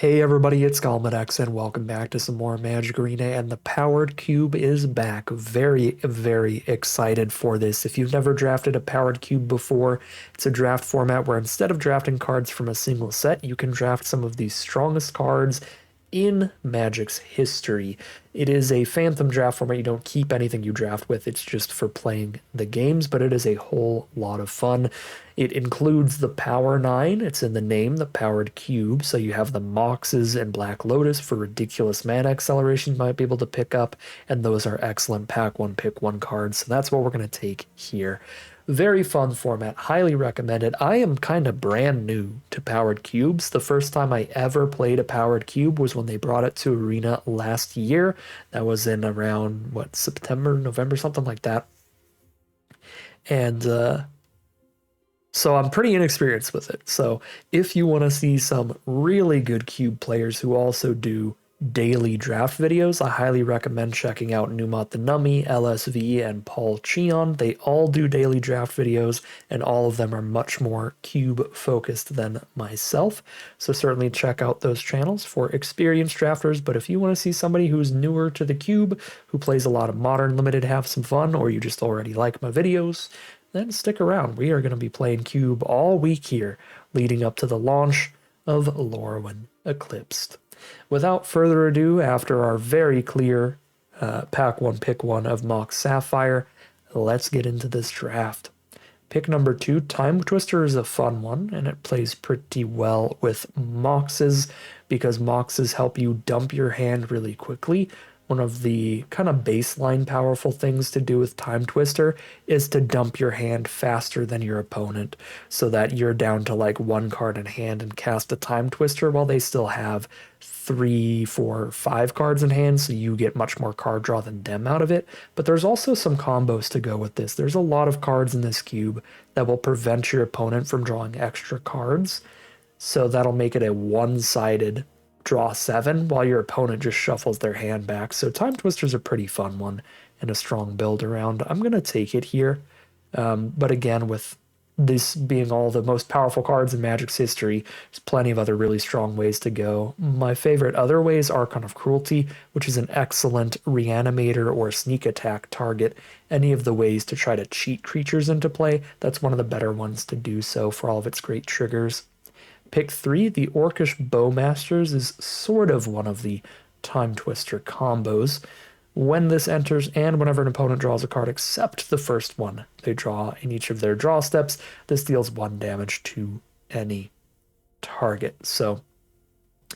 Hey everybody, it's Galmadex and welcome back to some more Magic Arena, and the Powered Cube is back. Very excited for this. If you've never drafted a Powered Cube before, it's a draft format where instead of drafting cards from a single set, you can draft some of the strongest cards in Magic's history. It is a phantom draft format. You don't keep anything you draft with. It's just for playing the games, but it is a whole lot of fun. It includes the Power 9. It's in the name, the Powered Cube. So you have the Moxes and Black Lotus for ridiculous mana acceleration you might be able to pick up, and those are excellent pack one, pick one cards. So that's what we're going to take here. Very fun format, highly recommended. I am kind of brand new to Powered Cubes. The first time I ever played a Powered Cube was when they brought it to Arena last year. That was in around, what, September, November, something like that. And so I'm pretty inexperienced with it. So if you want to see some really good cube players who also do daily draft videos, I highly recommend checking out Numat the Nummy, LSV, and Paul Cheon. They all do daily draft videos, and all of them are much more cube focused than myself. So certainly check out those channels for experienced drafters. But if you want to see somebody who's newer to the cube, who plays a lot of Modern Limited, have some fun, or you just already like my videos, then stick around. We are going to be playing Cube all week here, leading up to the launch of Lorwyn Eclipsed. Without further ado, after our very clear pack one, pick one of Mox Sapphire, let's get into this draft. Pick number 2, Timetwister, is a fun one, and it plays pretty well with Moxes because Moxes help you dump your hand really quickly. One of the kind of baseline powerful things to do with Timetwister is to dump your hand faster than your opponent so that you're down to like one card in hand and cast a Timetwister while they still have 3, 4, 5 cards in hand, so you get much more card draw than them out of it. But there's also some combos to go with this. There's a lot of cards in this cube that will prevent your opponent from drawing extra cards, so that'll make it a one-sided draw 7 while your opponent just shuffles their hand back. So Timetwister's a pretty fun one and a strong build around. I'm going to take it here. But again, with this being all the most powerful cards in Magic's history, there's plenty of other really strong ways to go. My favorite other way is Archon of Cruelty, which is an excellent reanimator or sneak attack target. Any of the ways to try to cheat creatures into play, that's one of the better ones to do so for all of its great triggers. Pick 3, the Orcish Bowmasters, is sort of one of the Timetwister combos. When this enters, and whenever an opponent draws a card except the first one they draw in each of their draw steps, this deals 1 damage to any target. So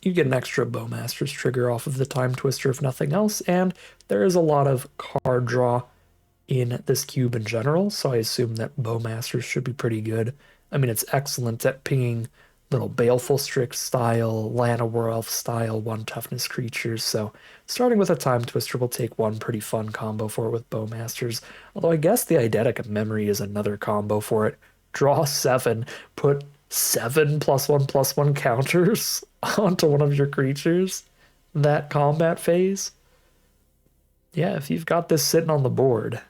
you get an extra Bowmasters trigger off of the Timetwister if nothing else, and there is a lot of card draw in this cube in general, so I assume that Bowmasters should be pretty good. I mean, it's excellent at pinging little Baleful Strix style, Lana Werewolf style, 1 toughness creatures. So starting with a Timetwister will take one pretty fun combo for it with Bowmasters. Although I guess the Eidetic of Memory is another combo for it. Draw 7, put 7 +1/+1 counters onto one of your creatures that combat phase. Yeah, if you've got this sitting on the board,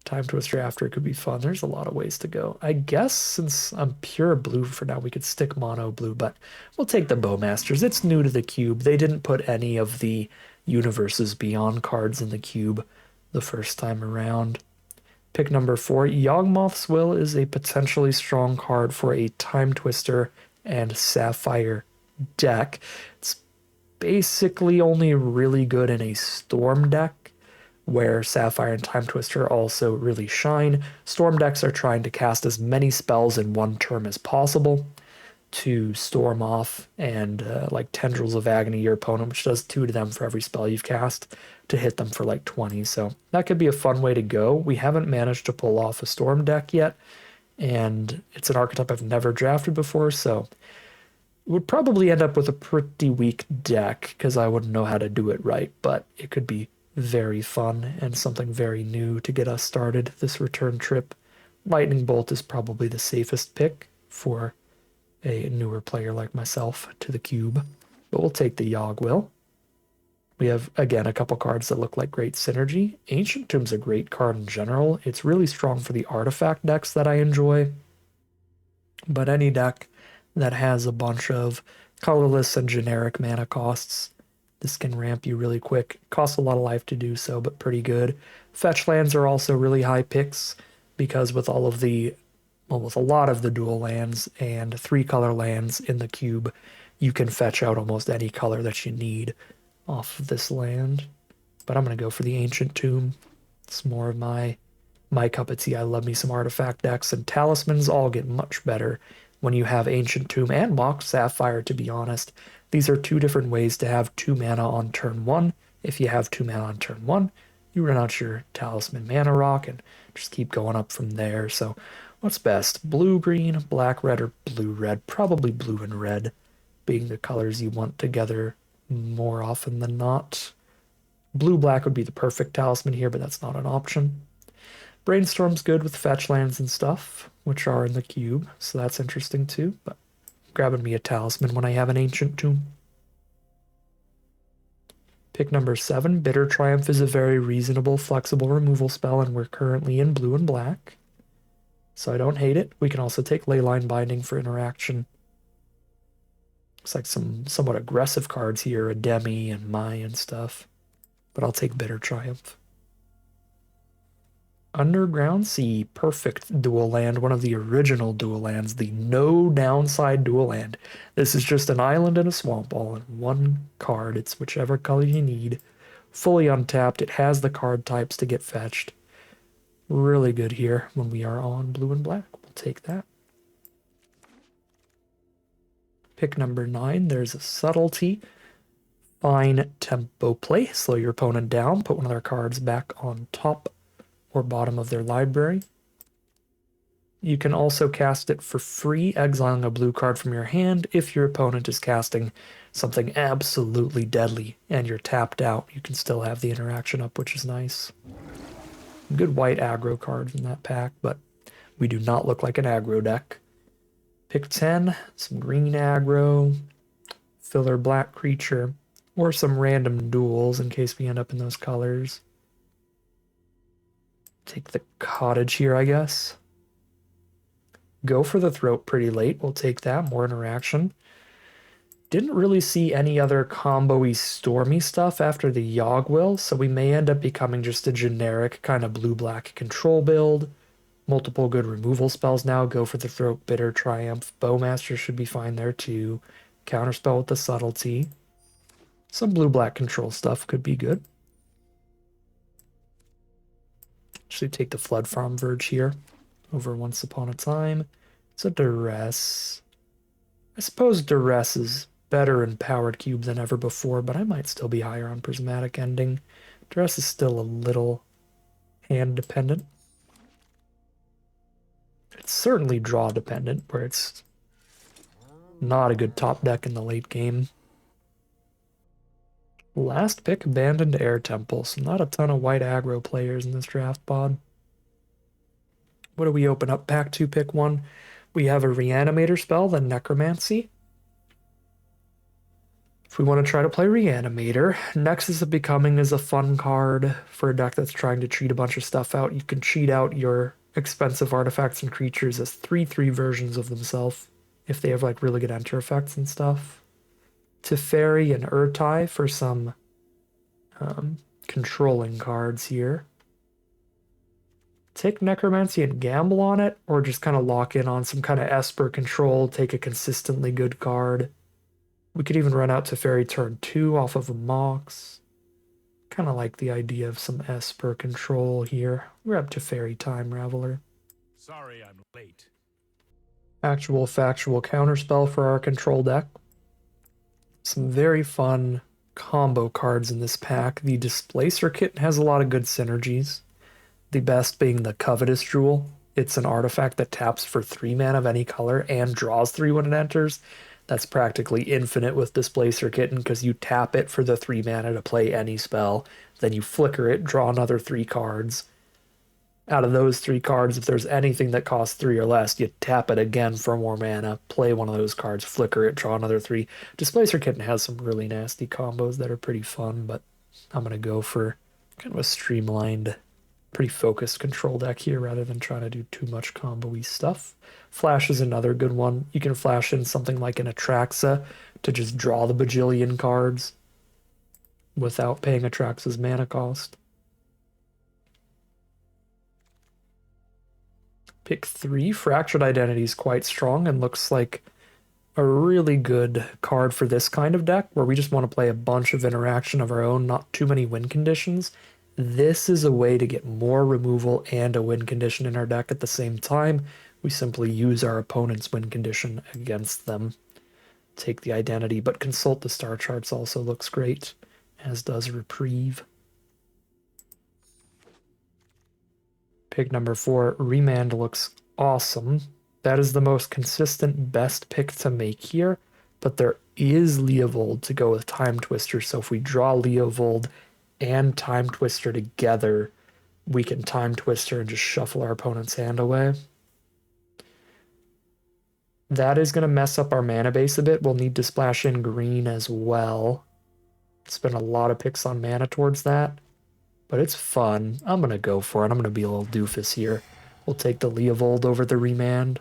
Timetwister after it could be fun. There's a lot of ways to go. I guess since I'm pure blue for now, we could stick mono blue, but we'll take the Bowmasters. It's new to the cube. They didn't put any of the Universes Beyond cards in the cube the first time around. Pick number 4, Yawgmoth's Will is a potentially strong card for a Timetwister and Sapphire deck. It's basically only really good in a Storm deck, where Sapphire and Timetwister also really shine. Storm decks are trying to cast as many spells in one turn as possible to storm off and like Tendrils of Agony your opponent, which does 2 to them for every spell you've cast, to hit them for like 20. So that could be a fun way to go. We haven't managed to pull off a Storm deck yet, and it's an archetype I've never drafted before, so it would probably end up with a pretty weak deck because I wouldn't know how to do it right, but it could be very fun and something very new to get us started this return trip. Lightning Bolt is probably the safest pick for a newer player like myself to the cube, but we'll take the Yawg-Will. We have, again, a couple cards that look like great synergy. Ancient Tomb's a great card in general. It's really strong for the artifact decks that I enjoy, but any deck that has a bunch of Colorless and generic mana costs. This can ramp you really quick. Costs a lot of life to do so, but pretty good. Fetch lands are also really high picks because with all of the, well, with a lot of the dual lands and 3-color lands in the cube, you can fetch out almost any color that you need off of this land. But I'm going to go for the Ancient Tomb. It's more of my cup of tea. I love me some artifact decks, and talismans all get much better when you have Ancient Tomb and Mock Sapphire, to be honest. These are two different ways to have 2 mana on turn 1. If you have 2 mana on turn 1, you run out your Talisman Mana Rock and just keep going up from there. So what's best? Blue-green, black-red, or blue-red? Probably blue and red being the colors you want together more often than not. Blue-black would be the perfect talisman here, but that's not an option. Brainstorm's good with fetch lands and stuff, which are in the cube, so that's interesting too, but grabbing me a talisman when I have an Ancient Tomb. Pick number 7, Bitter Triumph is a very reasonable, flexible removal spell, and we're currently in blue and black, so I don't hate it. We can also take Leyline Binding for interaction. Looks like some somewhat aggressive cards here, a Demi and Mai and stuff, but I'll take Bitter Triumph. Underground Sea, perfect dual land, one of the original dual lands, the no downside dual land. This is just an island and a swamp all in one card. It's whichever color you need. Fully untapped. It has the card types to get fetched. Really good here when we are on blue and black. We'll take that. Pick number 9, there's a Subtlety. Fine tempo play. Slow your opponent down. Put one of their cards back on top or bottom of their library. You can also cast it for free, exiling a blue card from your hand. If your opponent is casting something absolutely deadly and you're tapped out, you can still have the interaction up, which is nice. Good white aggro cards in that pack, but we do not look like an aggro deck. Pick 10, some green aggro, filler black creature, or some random duels in case we end up in those colors. Take the Cottage here, I guess. Go for the Throat pretty late. We'll take that. More interaction. Didn't really see any other combo-y stormy stuff after the Yogg-Will, so we may end up becoming just a generic kind of blue-black control build. Multiple good removal spells now. Go for the Throat, Bitter Triumph. Bowmaster should be fine there too. Counterspell with the Subtlety. Some blue-black control stuff could be good. Actually take the Flood Farm Verge here over Once Upon a Time. It's a Duress. I suppose Duress is better in Powered Cube than ever before, but I might still be higher on Prismatic Ending. Duress is still a little hand dependent. It's certainly draw dependent, where it's not a good top deck in the late game. Last pick, Abandoned Air Temple. So not a ton of white aggro players in this draft pod. What do we open up? Pack 2, pick 1. We have a Reanimator spell, then Necromancy. If we want to try to play Reanimator, Nexus of Becoming is a fun card for a deck that's trying to cheat a bunch of stuff out. You can cheat out your expensive artifacts and creatures as 3/3 versions of themselves if they have like really good enter effects and stuff. Teferi and Urtai for some controlling cards here. Take Necromancy and gamble on it, or just kind of lock in on some kind of Esper control, take a consistently good card. We could even run out Teferi turn 2 off of a Mox. Kind of like the idea of some Esper control here. We're up to Teferi Time Raveler. Sorry I'm late. Actual factual counterspell for our control deck. Some very fun combo cards in this pack. The Displacer Kit has a lot of good synergies. The best being the Covetous Jewel. It's an artifact that taps for 3 mana of any color and draws 3 when it enters. That's practically infinite with Displacer Kitten because you tap it for the 3 mana to play any spell. Then you flicker it, draw another 3 cards. Out of those 3 cards, if there's anything that costs 3 or less, you tap it again for more mana, play one of those cards, flicker it, draw another 3. Displacer Kitten has some really nasty combos that are pretty fun, but I'm going to go for kind of a streamlined, pretty focused control deck here rather than trying to do too much combo-y stuff. Flash is another good one. You can flash in something like an Atraxa to just draw the bajillion cards without paying Atrax's mana cost. Pick 3. Fractured Identity is quite strong and looks like a really good card for this kind of deck where we just want to play a bunch of interaction of our own, not too many win conditions. This is a way to get more removal and a win condition in our deck at the same time. We simply use our opponent's win condition against them. Take the identity, but Consult the Star Charts also looks great, as does Reprieve. Pick number 4, Remand looks awesome. That is the most consistent, best pick to make here, but there is Leovold to go with Timetwister, so if we draw Leovold and Timetwister together, we can Timetwister and just shuffle our opponent's hand away. That is going to mess up our mana base a bit. We'll need to splash in green as well. Spend a lot of picks on mana towards that, but it's fun. I'm going to go for it. I'm going to be a little doofus here. We'll take the Leovold over the Remand.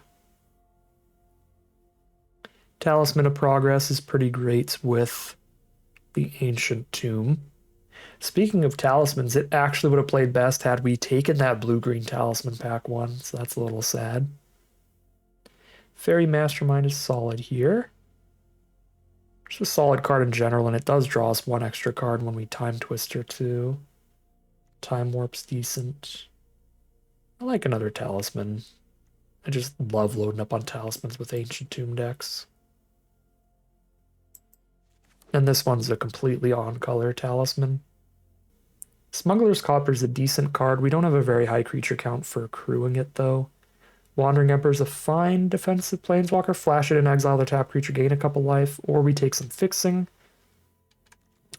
Talisman of Progress is pretty great with the Ancient Tomb. Speaking of talismans, it actually would have played best had we taken that blue-green talisman pack 1, so that's a little sad. Fairy Mastermind is solid here. It's a solid card in general, and it does draw us 1 extra card when we Timetwister too. Time Warp's decent. I like another talisman. I just love loading up on talismans with Ancient Tomb decks. And this one's a completely on-color talisman. Smuggler's Copper is a decent card. We don't have a very high creature count for accruing it, though. Wandering Emperor is a fine defensive planeswalker. Flash it in exile the tap creature, gain a couple life, or we take some fixing.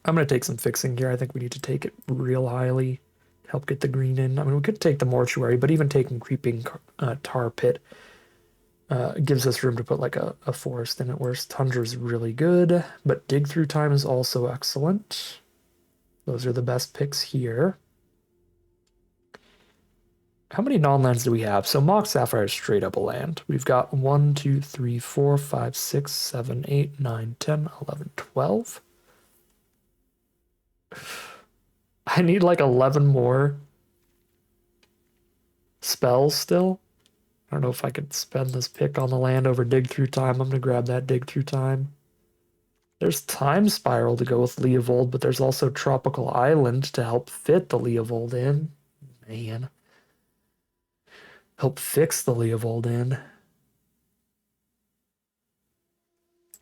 I'm going to take some fixing here. I think we need to take it real highly to help get the green in. I mean, we could take the Mortuary, but even taking Creeping Tar Pit gives us room to put like a forest in it, whereas Tundra is really good, but Dig Through Time is also excellent. Those are the best picks here. How many non-lands do we have? So Mox Sapphire is straight up a land. We've got 1, 2, 3, 4, 5, 6, 7, 8, 9, 10, 11, 12. I need like 11 more spells still. I don't know if I could spend this pick on the land over Dig Through Time. I'm going to grab that Dig Through Time. There's Time Spiral to go with Leovold, but there's also Tropical Island to help fit the Leovold in. Man. Help fix the Leovold in.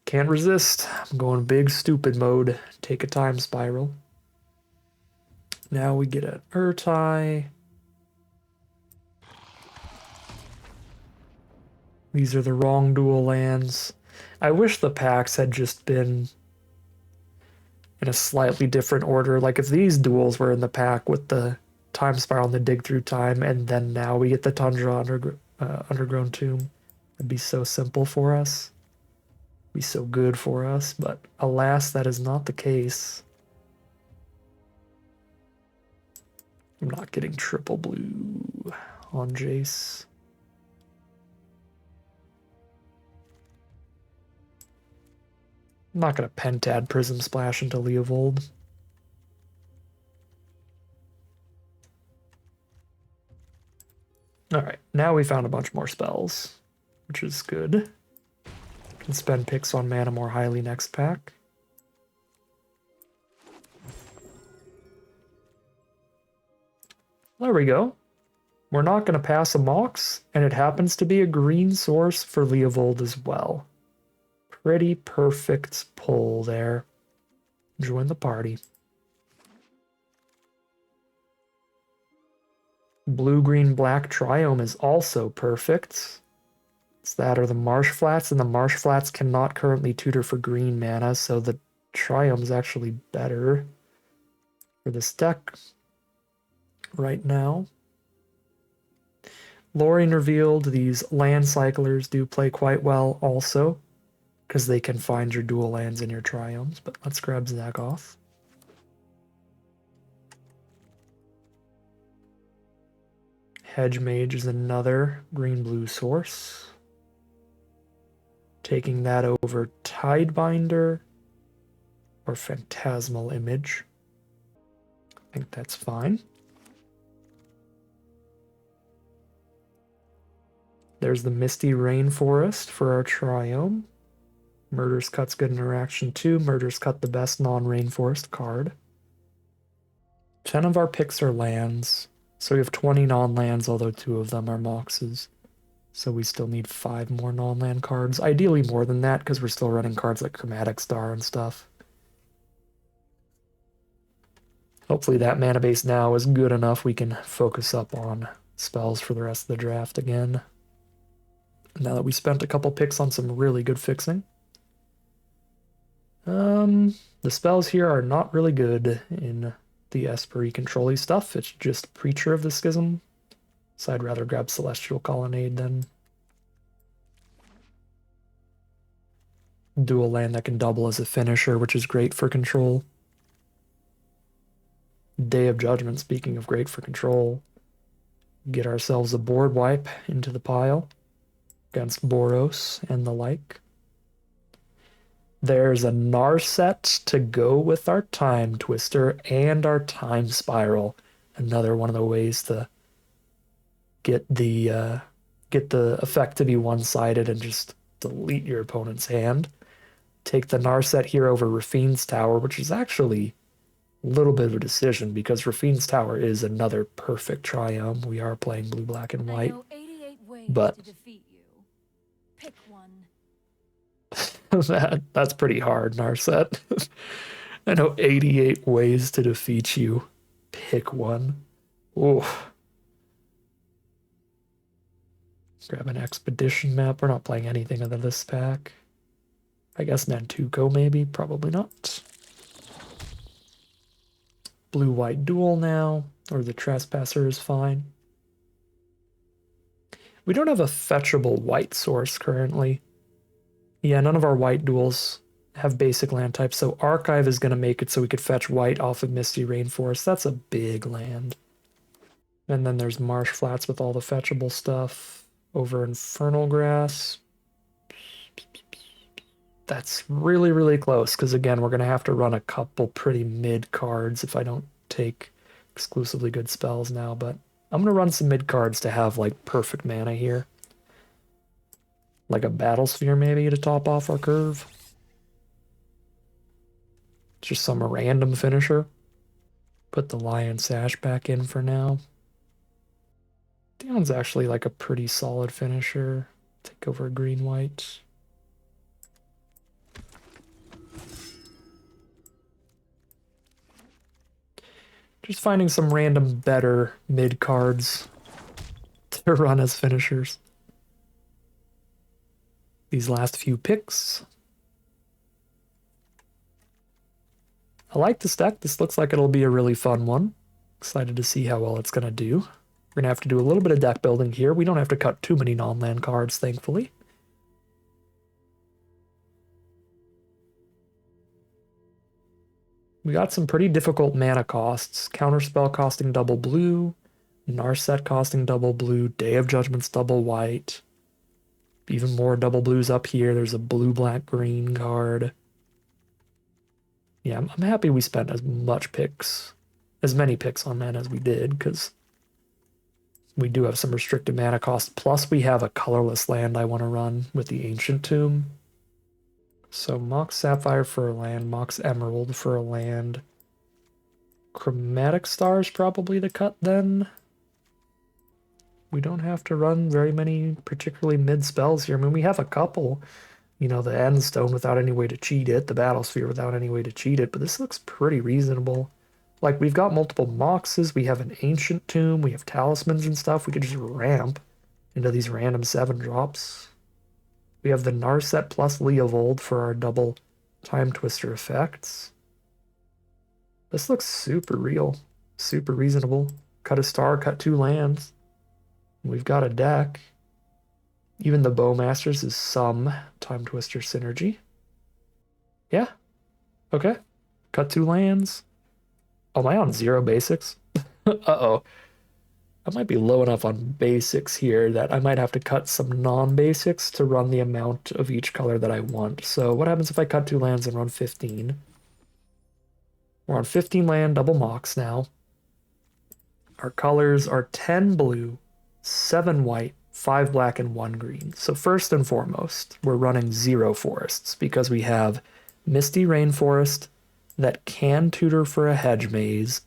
Can't resist. I'm going big stupid mode. Take a Time Spiral. Now we get an Urtai. These are the wrong dual lands. I wish the packs had just been in a slightly different order. Like if these duels were in the pack with the Time Spiral and the Dig Through Time, and then now we get the Tundra Undergrown Tomb, it'd be so simple for us. It'd be so good for us, but alas, that is not the case. I'm not getting triple blue on Jace. I'm not going to Pentad Prism Splash into Leovold. Alright, now we found a bunch more spells, which is good. Can spend picks on mana more highly next pack. There we go. We're not going to pass a Mox, and it happens to be a green source for Leovold as well. Pretty perfect pull there. Join the party. Blue, green, black Triome is also perfect. It's that or the Marsh Flats, and the Marsh Flats cannot currently tutor for green mana, so the Triome is actually better for this deck right now. Lorien revealed these land cyclers do play quite well also, because they can find your dual lands in your Triomes, but let's grab Zagoth. Hedge Mage is another green-blue source. Taking that over Tidebinder or Phantasmal Image. I think that's fine. There's the Misty Rainforest for our Triome. Murder's Cut's good interaction too. Murder's Cut the best non-rainforest card. 10 of our picks are lands. So we have 20 non-lands, although 2 of them are Moxes. So we still need 5 more non-land cards. Ideally more than that, because we're still running cards like Chromatic Star and stuff. Hopefully that mana base now is good enough we can focus up on spells for the rest of the draft again. Now that we spent a couple picks on some really good fixing. The spells here are not really good in the Espery control-y stuff. It's just Preacher of the Schism. So I'd rather grab Celestial Colonnade than dual land that can double as a finisher, which is great for control. Day of Judgment, speaking of great for control. Get ourselves a board wipe into the pile against Boros and the like. There's a Narset to go with our Timetwister and our Time Spiral. Another one of the ways to get the effect to be one-sided and just delete your opponent's hand. Take the Narset here over Rafine's Tower, which is actually a little bit of a decision because Rafine's Tower is another perfect Triumph. We are playing blue, black, and white. I know 88 ways But to defeat you. Pick one. that's pretty hard, Narset. I know 88 ways to defeat you. Pick one. Ooh. Grab an expedition map. We're not playing anything out of this pack. I guess Nantuko maybe, probably not. Blue-white duel now, or the Trespasser is fine. We don't have a fetchable white source currently. Yeah, none of our white duels have basic land types, so Archive is going to make it so we could fetch white off of Misty Rainforest. That's a big land. And then there's Marsh Flats with all the fetchable stuff. Over Infernal Grass. That's really, really close, because again, we're going to have to run a couple pretty mid cards if I don't take exclusively good spells now, but I'm going to run some mid cards to have, like, perfect mana here. Like a Battle Sphere, maybe, to top off our curve. Just some random finisher. Put the Lion Sash back in for now. Dion's actually, like, a pretty solid finisher. Take over green-white. Just finding some random better mid cards to run as finishers. These last few picks. I like this deck. This looks like it'll be a really fun one. Excited to see how well it's going to do. We're going to have to do a little bit of deck building here. We don't have to cut too many non-land cards, thankfully. We got some pretty difficult mana costs. Counterspell costing double blue, Narset costing double blue, Day of Judgment's double white. Even more double blues up here. There's a blue, black, green card. Yeah, I'm happy we spent as many picks on that as we did, because we do have some restricted mana costs. Plus we have a colorless land I want to run with the Ancient Tomb. So Mox Sapphire for a land, Mox Emerald for a land. Chromatic Star is probably the cut then. We don't have to run very many particularly mid spells here. I mean, we have a couple. You know, the Endstone without any way to cheat it, the Battlesphere without any way to cheat it, but this looks pretty reasonable. Like, we've got multiple Moxes, we have an Ancient Tomb, we have Talismans and stuff. We could just ramp into these random 7 drops. We have the Narset plus Leovold for our double Timetwister effects. This looks super real, super reasonable. Cut a star, cut 2 lands. We've got a deck. Even the Bowmasters is some Timetwister synergy. Yeah. Okay. Cut 2 lands. Oh, am I on 0 basics? Uh-oh. I might be low enough on basics here that I might have to cut some non-basics to run the amount of each color that I want. So what happens if I cut 2 lands and run 15? We're on 15 land, double mocks now. Our colors are 10 blue, 7 white, 5 black, and 1 green. So first and foremost, we're running 0 forests because we have Misty Rainforest that can tutor for a hedge maze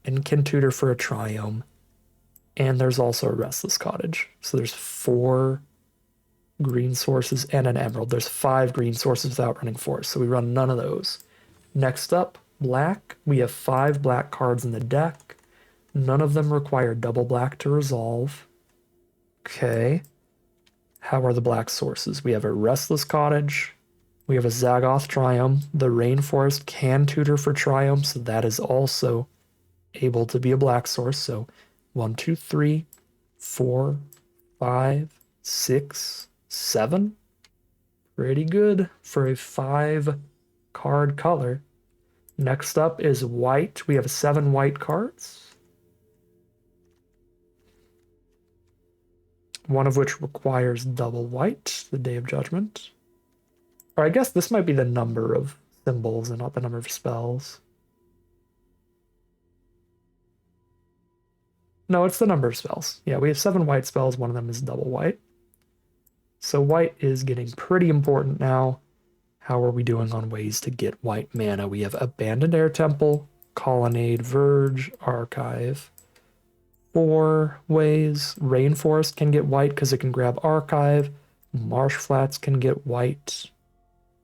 and can tutor for a triome. And there's also a Restless Cottage. So there's 4 green sources and an emerald. There's 5 green sources without running forest. So we run none of those. Next up, black. We have 5 black cards in the deck. None of them require double black to resolve. Okay. How are the black sources? We have a Restless Cottage. We have a Zagoth Triumph. The Rainforest can tutor for Triumph, so that is also able to be a black source. So 1, 2, 3, 4, 5, 6, 7. Pretty good for a 5 card color. Next up is white. We have 7 white cards. One of which requires double white, the Day of Judgment. Or I guess this might be the number of symbols and not the number of spells. No, it's the number of spells. Yeah, we have 7 white spells. One of them is double white. So white is getting pretty important now. How are we doing on ways to get white mana? We have Abandoned Air Temple, Colonnade, Verge, Archive. 4 ways. Rainforest can get white because it can grab Archive. Marsh Flats can get white.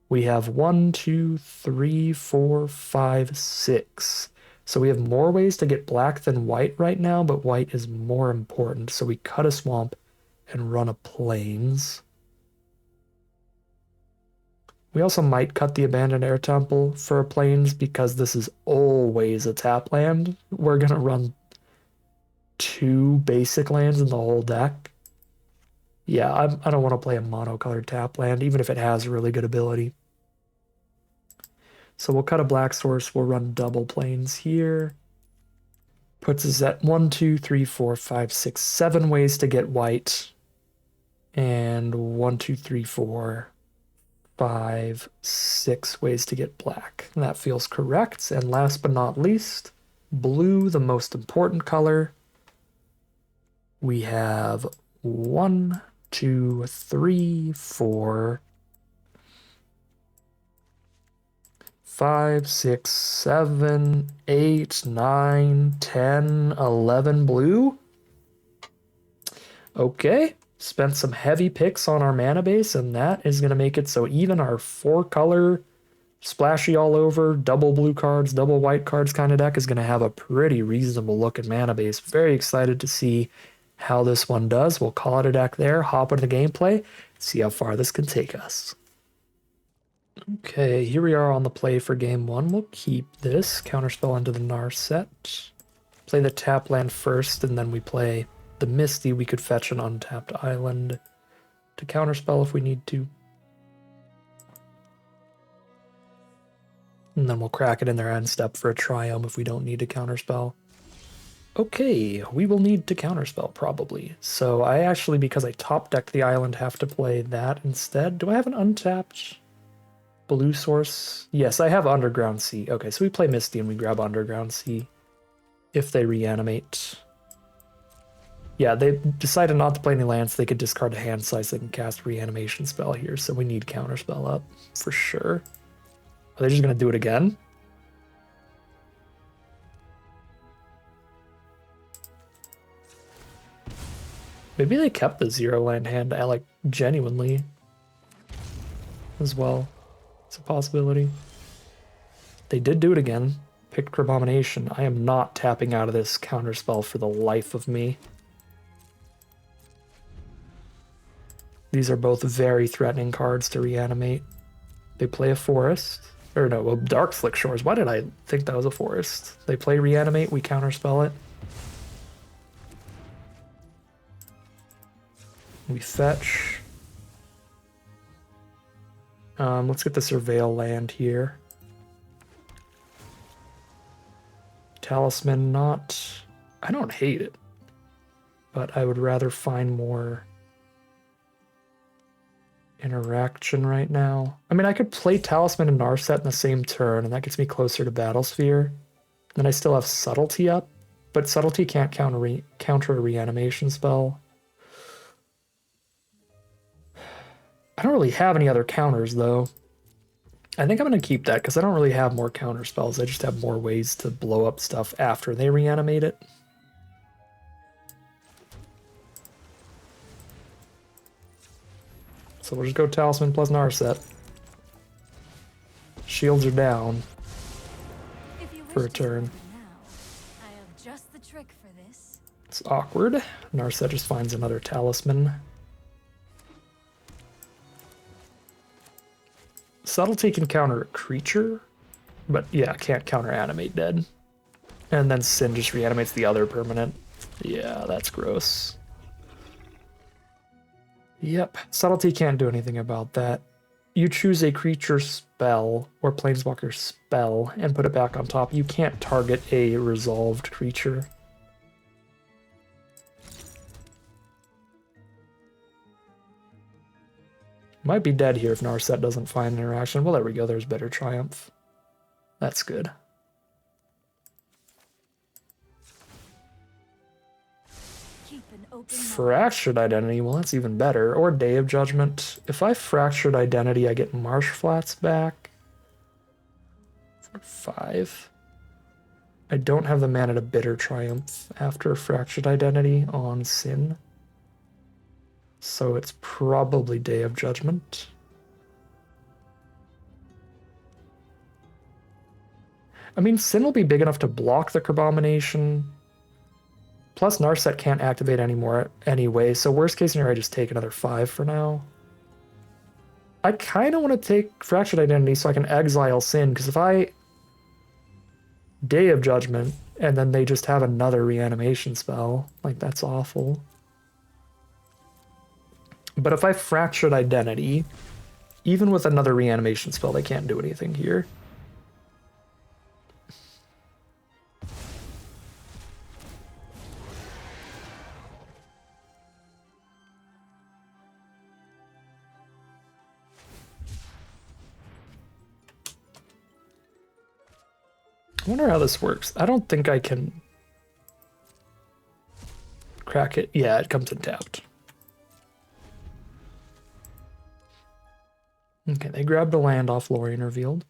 We have 1, 2, 3, 4, 5, 6. So we have more ways to get black than white right now, but white is more important. So we cut a swamp and run a plains. We also might cut the Abandoned Air Temple for a plains because this is always a tap land. We're going to run 2 basic lands in the whole deck. Yeah, I don't want to play a monocolored tap land, even if it has really good ability. So we'll cut a black source. We'll run double plains here. Puts us at 1, 2, 3, 4, 5, 6, 7 ways to get white. And 1, 2, 3, 4, 5, 6 ways to get black. And that feels correct. And last but not least, blue, the most important color. We have 1, 2, 3, 4, 5, 6, 7, 8, 9, 10, 11 blue. Okay, spent some heavy picks on our mana base, and that is going to make it so even our 4-color, splashy all over, double blue cards, double white cards kind of deck is going to have a pretty reasonable looking mana base. Very excited to see how this one does. We'll call it a deck there, hop into the gameplay, see how far this can take us. Okay, here we are on the play for game 1. We'll keep this, counterspell into the Narset. Play the tap land first, and then we play the Misty. We could fetch an untapped island to counterspell if we need to. And then we'll crack it in their end step for a Triumph if we don't need to counterspell. Okay, we will need to counterspell probably. So I actually, because I top decked the island, have to play that instead. Do I have an untapped blue source? Yes, I have Underground Sea. Okay, so we play Misty and we grab Underground Sea if they reanimate. Yeah, they decided not to play any lands. They could discard a hand size. They can cast reanimation spell here, so we need counterspell up for sure. Are they just going to do it again? Maybe they kept the 0 land hand, like, genuinely as well. It's a possibility. They did do it again. Picked Abomination. I am not tapping out of this counterspell for the life of me. These are both very threatening cards to reanimate. They play a forest. Or no, well, Dark Flick Shores. Why did I think that was a forest? They play reanimate, we counterspell it. We fetch. Let's get the Surveil land here. Talisman, not... I don't hate it. but I would rather find more interaction right now. I mean, I could play Talisman and Narset in the same turn, and that gets me closer to Battlesphere. Then I still have Subtlety up, but Subtlety can't counter a reanimation spell. I don't really have any other counters, though. I think I'm going to keep that, because I don't really have more counter spells. I just have more ways to blow up stuff after they reanimate it. So we'll just go Talisman plus Narset. Shields are down for a turn. I have just the trick for this. It's awkward. Narset just finds another Talisman. Subtlety can counter a creature, but yeah, can't counter Animate Dead. And then Sin just reanimates the other permanent. Yeah, that's gross. Yep, Subtlety can't do anything about that. You choose a creature spell or planeswalker spell and put it back on top. You can't target a resolved creature. Might be dead here if Narset doesn't find interaction. Well, there we go. There's better Triumph. That's good. Keep an open Fractured Identity. Well, that's even better. Or Day of Judgment. If I Fractured Identity, I get Marsh Flats back. For 5. I don't have the mana to Bitter Triumph after Fractured Identity on Sin. So it's probably Day of Judgment. I mean, Sin will be big enough to block the Carbomination. Plus, Narset can't activate anymore anyway, so worst case scenario, I just take another 5 for now. I kind of want to take Fractured Identity so I can exile Sin, because if I Day of Judgment, and then they just have another reanimation spell, like, that's awful. But if I Fractured Identity, even with another reanimation spell, they can't do anything here. I wonder how this works. I don't think I can crack it. Yeah, it comes in tapped. Okay, they grabbed a land off Lorien Revealed.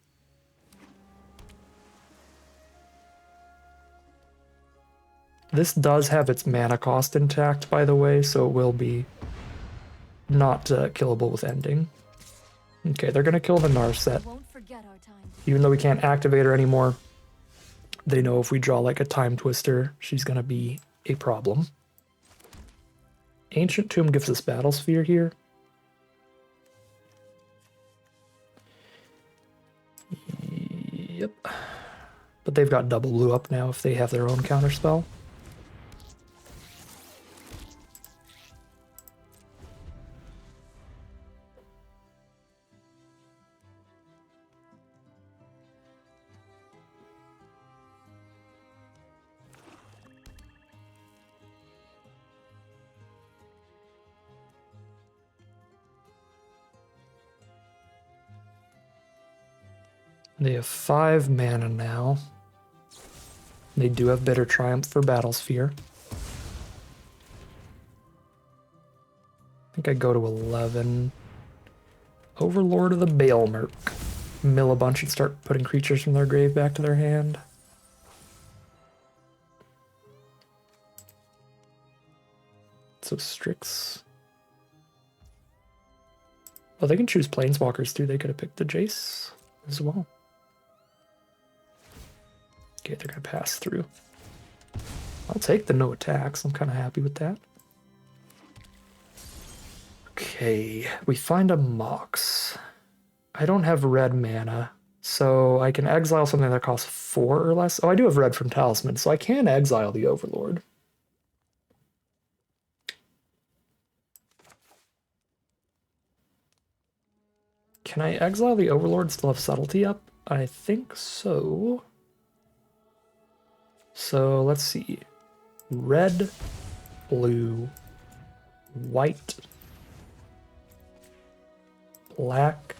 This does have its mana cost intact, by the way, so it will be not killable with Ending. Okay, they're going to kill the Narset. Won't forget our time. Even though we can't activate her anymore, they know if we draw like a Timetwister, she's going to be a problem. Ancient Tomb gives us Battlesphere here. Yep. But they've got double blue up now if they have their own counterspell. They have 5 mana now. They do have Bitter Triumph for Battlesphere. I think I go to 11. Overlord of the Baelmerk. Mill a bunch and start putting creatures from their grave back to their hand. So Strix. Oh, they can choose Planeswalkers too. They could have picked the Jace as well. Okay, they're going to pass through. I'll take the no attacks. I'm kind of happy with that. Okay, we find a Mox. I don't have red mana, so I can exile something that costs 4 or less. Oh, I do have red from Talisman, so I can exile the Overlord. Can I exile the Overlord, still have Subtlety up? I think so. So let's see. Red blue, white, black,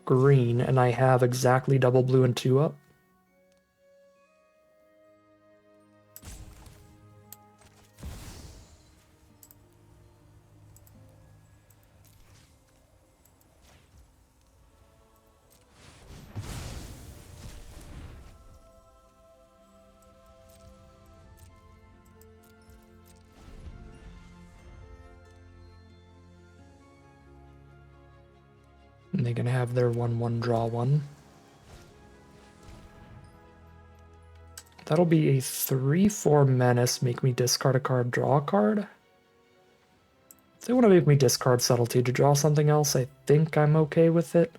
green, and I have exactly double blue and 2 up. And they can have their 1/1 draw 1. That'll be a 3/4 menace, make me discard a card, draw a card. If they want to make me discard subtlety to draw something else, I think I'm okay with it.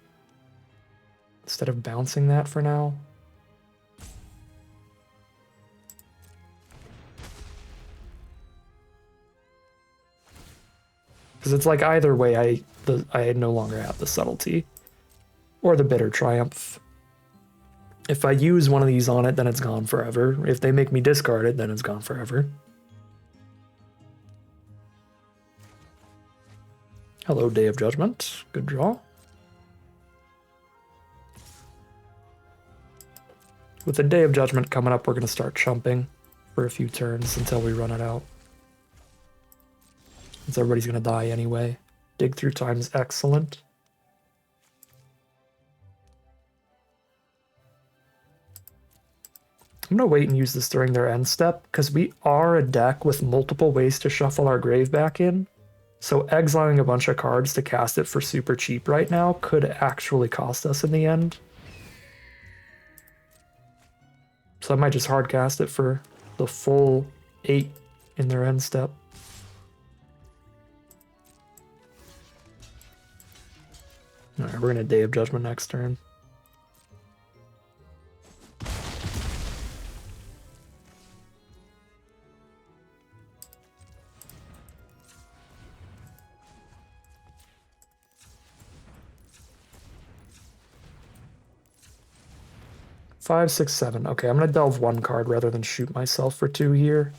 Instead of bouncing that for now. Because it's like either way, I no longer have the subtlety or the bitter triumph. If I use one of these on it, then it's gone forever. If they make me discard it, then it's gone forever. Hello, Day of Judgment. Good draw. With the Day of Judgment coming up, we're going to start chumping for a few turns until we run it out. Since everybody's going to die anyway. Dig through time's excellent. I'm going to wait and use this during their end step, because we are a deck with multiple ways to shuffle our grave back in. So exiling a bunch of cards to cast it for super cheap right now could actually cost us in the end. So I might just hard cast it for the full 8 in their end step. Alright, we're going to Day of Judgment next turn. Five, six, seven. Okay, I'm gonna delve 1 card rather than shoot myself for 2 here.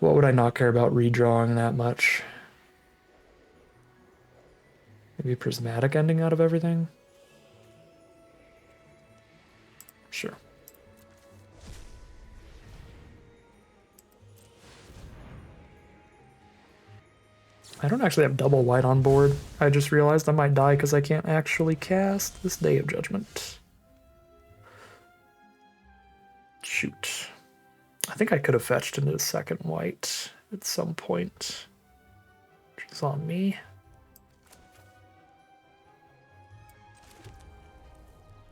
What would I not care about redrawing that much? Maybe prismatic ending out of everything? Sure. I don't actually have double white on board. I just realized I might die because I can't actually cast this Day of Judgment. Shoot. I think I could have fetched into the second white at some point. Which is on me.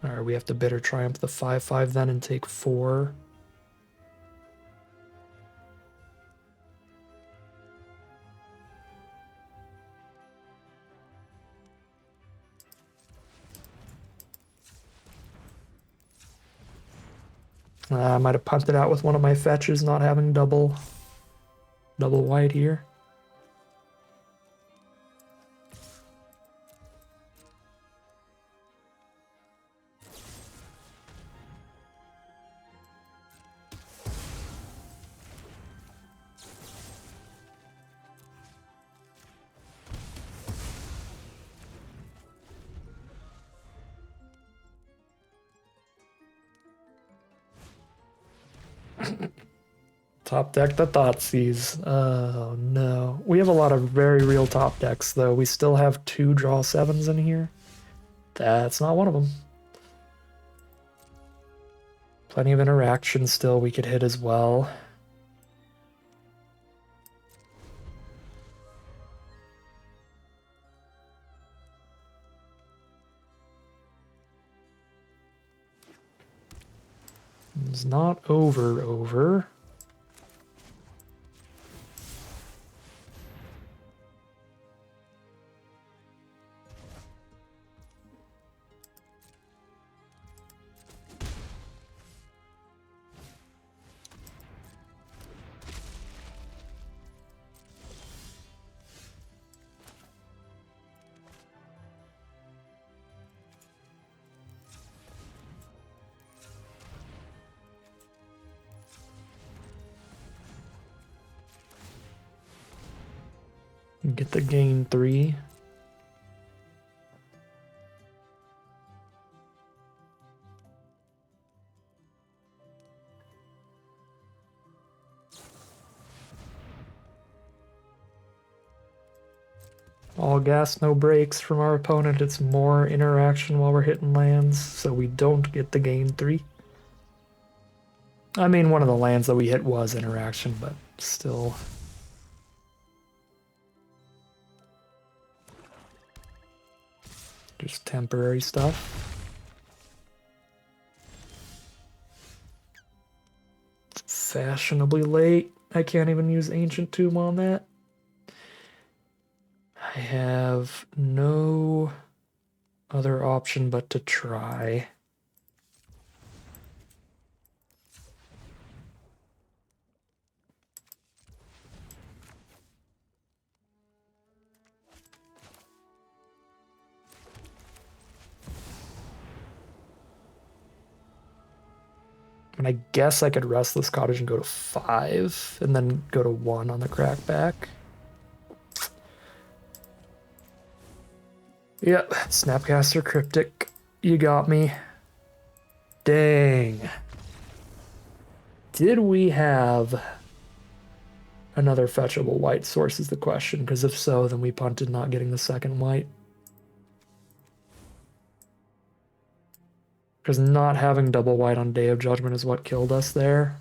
Alright, we have to bitter triumph the 5/5 then and take 4. I might have punted out with one of my fetches not having double white here. Top deck the Thoughtseize. Oh no. We have a lot of very real top decks though. We still have 2 draw 7s in here. That's not one of them. Plenty of interaction still we could hit as well. It's not over. Get the gain 3. All gas, no brakes from our opponent. It's more interaction while we're hitting lands, so we don't get the gain 3. I mean, one of the lands that we hit was interaction, but still. Just temporary stuff. Fashionably late. I can't even use Ancient Tomb on that. I have no other option but to try. And I guess I could Restless Cottage and go to 5, and then go to 1 on the crackback. Yep, Snapcaster Cryptic. You got me. Dang. Did we have another fetchable white source is the question, because if so, then we punted not getting the second white. Because not having double white on Day of Judgment is what killed us there.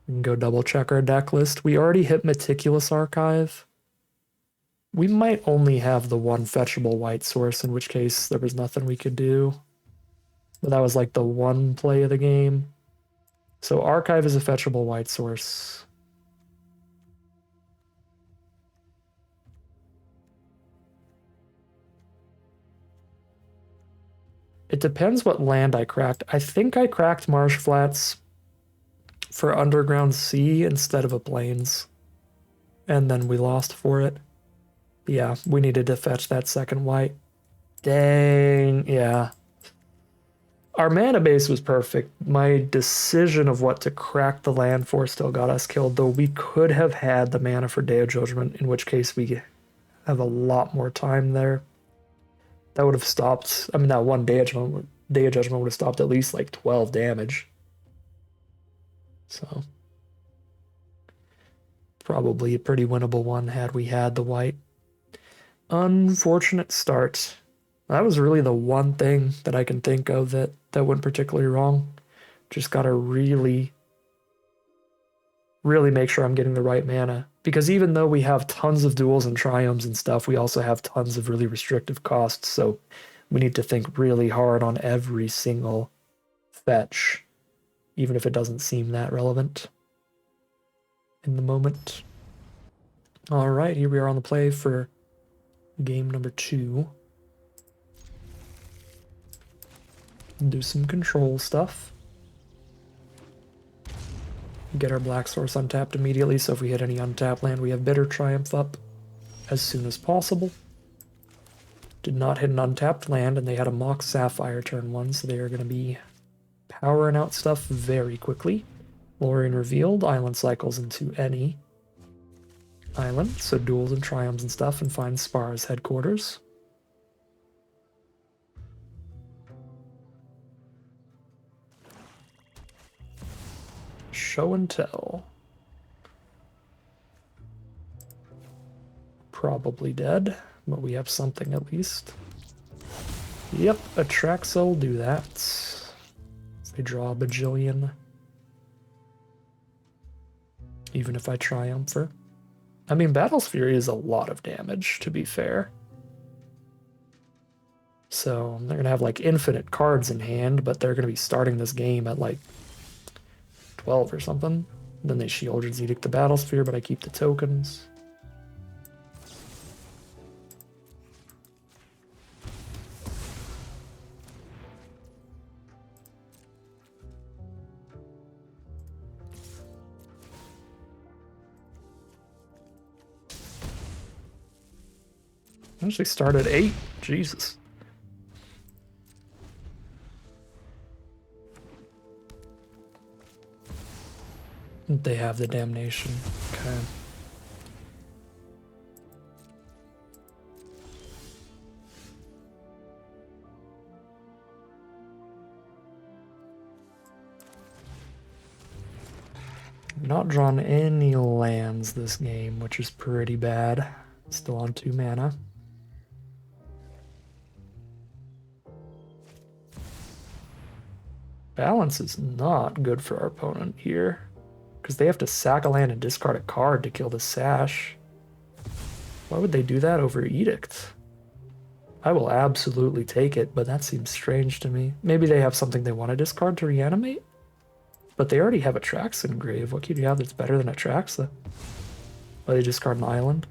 We can go double check our deck list. We already hit Meticulous Archive. We might only have the one fetchable white source, in which case there was nothing we could do. But that was like the one play of the game. So Archive is a fetchable white source. It depends what land I cracked. I think I cracked Marsh Flats for Underground Sea instead of a Plains. And then we lost for it. Yeah, we needed to fetch that second white. Dang, yeah. Our mana base was perfect. My decision of what to crack the land for still got us killed, though we could have had the mana for Day of Judgment, in which case we have a lot more time there. That would have stopped, I mean, that one Day of Judgment would have stopped at least like 12 damage. So, probably a pretty winnable one had we had the white. Unfortunate start. That was really the one thing that I can think of that went particularly wrong. Just gotta really make sure I'm getting the right mana. Because even though we have tons of duels and triumphs and stuff, we also have tons of really restrictive costs, so we need to think really hard on every single fetch, even if it doesn't seem that relevant in the moment. Alright, here we are on the play for game number 2. Do some control stuff. Get our black source untapped immediately, so if we hit any untapped land, we have Bitter Triumph up as soon as possible. Did not hit an untapped land, and they had a Mox Sapphire turn 1, so they are going to be powering out stuff very quickly. Lorien Revealed, Island cycles into any island, so duels and triumphs and stuff, and finds Spar's headquarters. Show and tell. Probably dead, but we have something at least. Yep, Atraxa will do that. They draw a bajillion. Even if I triumph her. I mean, Battle's Fury is a lot of damage, to be fair. So they're going to have like infinite cards in hand, but they're going to be starting this game at like 12 or something. Then they Sheoldred's Edict the Battlesphere, but I keep the tokens. I actually started 8. Jesus. They have the damnation. Okay. not drawn any lands this game, which is pretty bad. Still on 2 mana. Balance is not good for our opponent here, because they have to sack a land and discard a card to kill the Sash. Why would they do that over Edict? I will absolutely take it, but that seems strange to me. Maybe they have something they want to discard to reanimate? But they already have a Trax engrave. What could you have that's better than a Traxa? Oh, they discard an island?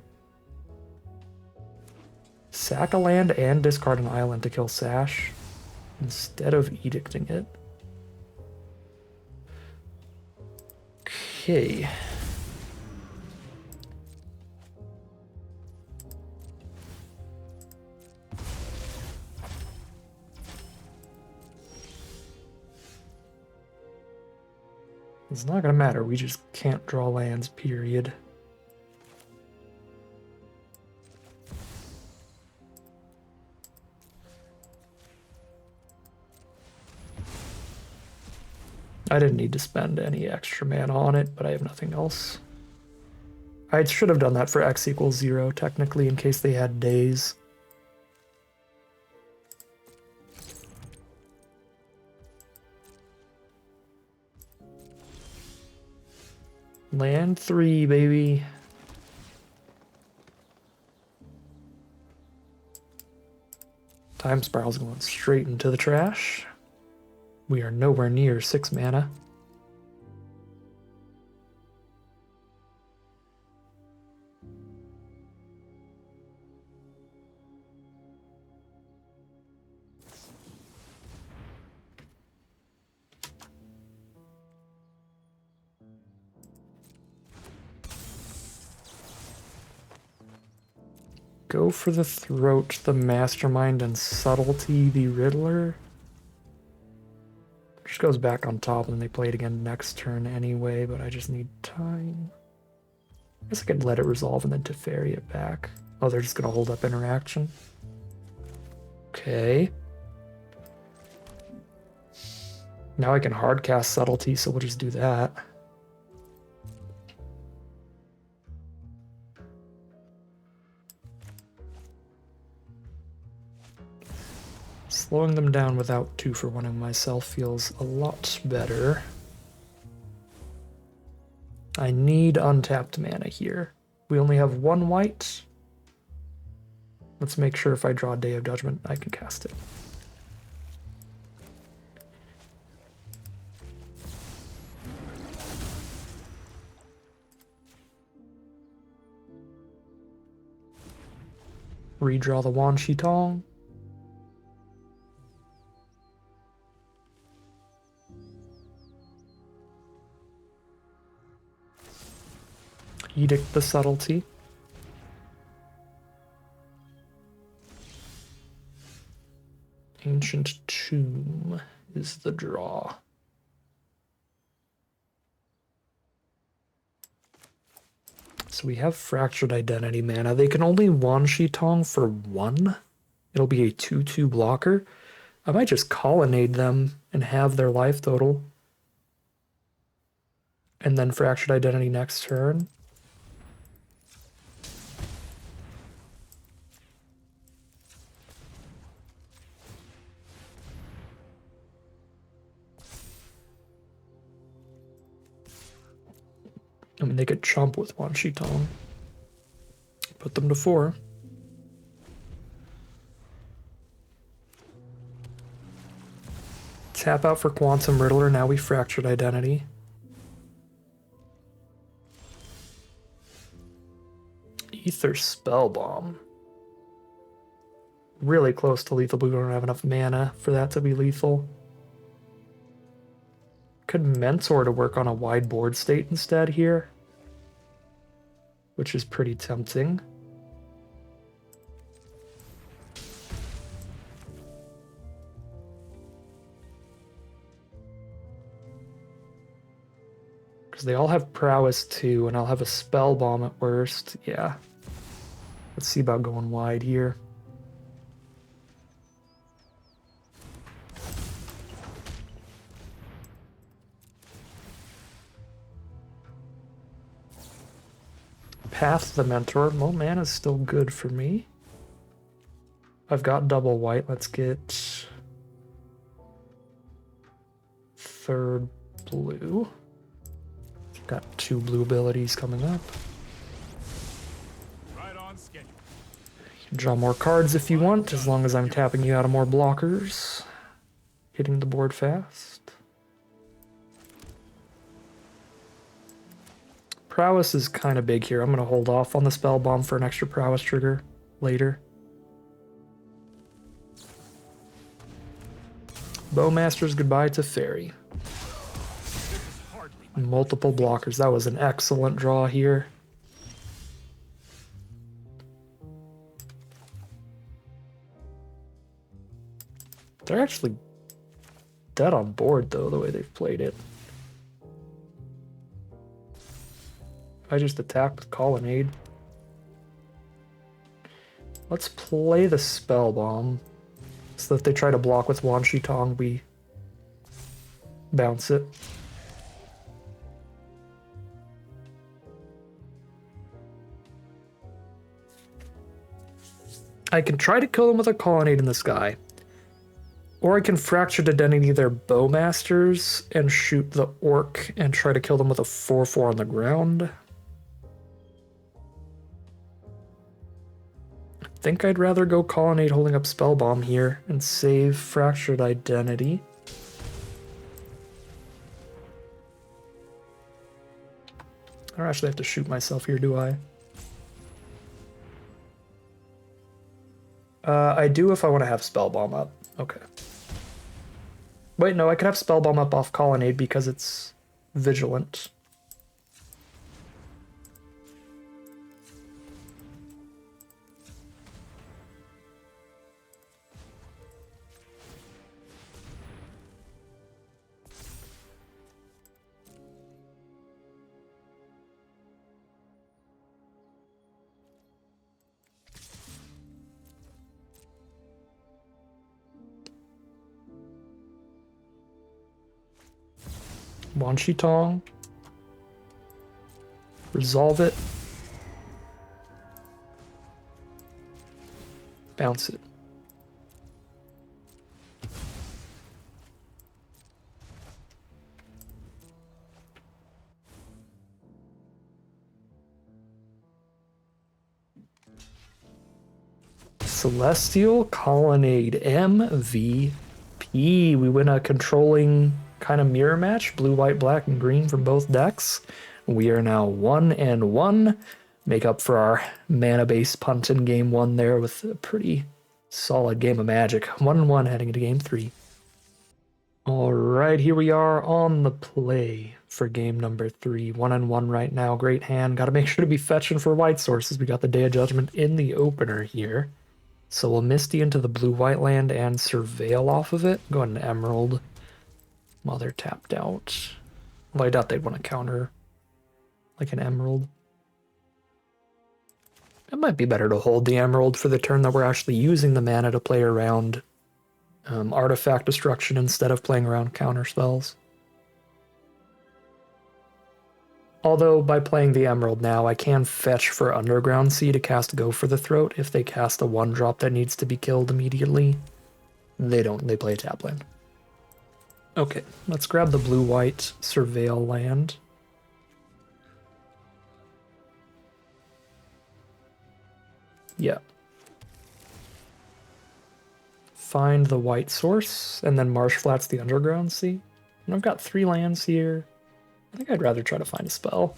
Sack a land and discard an island to kill Sash instead of edicting it. Okay. It's not gonna matter, we just can't draw lands, period. I didn't need to spend any extra mana on it, but I have nothing else. I should have done that for x equals 0, technically, in case they had days. Land 3, baby. Time Spiral's going straight into the trash. We are nowhere near 6 mana. Go for the Throat, the Mastermind, and Subtlety, the Riddler. Just goes back on top and they play it again next turn anyway, but I just need time. I guess I could let it resolve and then Teferi it back. Oh, they're just gonna hold up interaction. Okay. Now I can hardcast Subtlety, so we'll just do that. Slowing them down without 2-for-1ing myself feels a lot better. I need untapped mana here. We only have 1 white. Let's make sure if I draw Day of Judgment, I can cast it. Redraw the Wan Shi Tong. Edict the Subtlety. Ancient Tomb is the draw. So we have Fractured Identity mana. They can only Wan Shi Tong for 1. It'll be a 2/2 blocker. I might just Colonnade them and have their life total. And then Fractured Identity next turn. I mean, they could chomp with Wan Shi Tong. Put them to 4. Tap out for Quantum Riddler. Now we Fractured Identity. Ether Spellbomb. Really close to lethal, but we don't have enough mana for that to be lethal. Could Mentor to work on a wide board state instead here, which is pretty tempting. Because they all have prowess too, and I'll have a spell bomb at worst. Yeah. Let's see about going wide here. Path the Mentor. Well, mana is still good for me. I've got double white. Let's get third blue. Got 2 blue abilities coming up. Right on schedule. Draw more cards if you want, as long as I'm tapping you out of more blockers. Hitting the board fast. Prowess is kind of big here. I'm going to hold off on the Spell Bomb for an extra Prowess trigger later. Bowmaster's goodbye to Fairy. Multiple blockers. That was an excellent draw here. They're actually dead on board, though, the way they've played it. I just attack with Colonnade. Let's play the Spell Bomb, so that if they try to block with Wan Shi Tong, we bounce it. I can try to kill them with a Colonnade in the sky. Or I can Fractured Identity their Bowmasters and shoot the Orc and try to kill them with a 4/4 on the ground. I think I'd rather go Colonnade holding up Spell Bomb here and save Fractured Identity. I don't actually have to shoot myself here, do I? I do if I want to have Spell Bomb up. Okay. Wait, no, I can have Spell Bomb up off Colonnade because it's Vigilant. Wan Shi Tong. Resolve it. Bounce it. Celestial Colonnade MVP. We win a controlling kind of mirror match, blue, white, black, and green from both decks. We are now 1-1. Make up for our mana base punt in game 1 there with a pretty solid game of Magic. 1-1 heading into game 3. All right, here we are on the play for game number 3. 1-1 right now. Great hand. Got to make sure to be fetching for white sources. We got the Day of Judgment in the opener here. So we'll Misty into the blue-white land and Surveil off of it. Go ahead and Emerald while they're tapped out. Well, I doubt they'd want to counter like an Emerald. It might be better to hold the Emerald for the turn that we're actually using the mana to play around artifact destruction instead of playing around counter spells. Although by playing the Emerald now, I can fetch for Underground Sea to cast Go for the Throat if they cast a 1-drop that needs to be killed immediately. They don't, they play a tap land. Okay, let's grab the blue-white Surveil land. Yeah. Find the white source, and then Marsh Flats the Underground Sea. And I've got 3 lands here. I think I'd rather try to find a spell.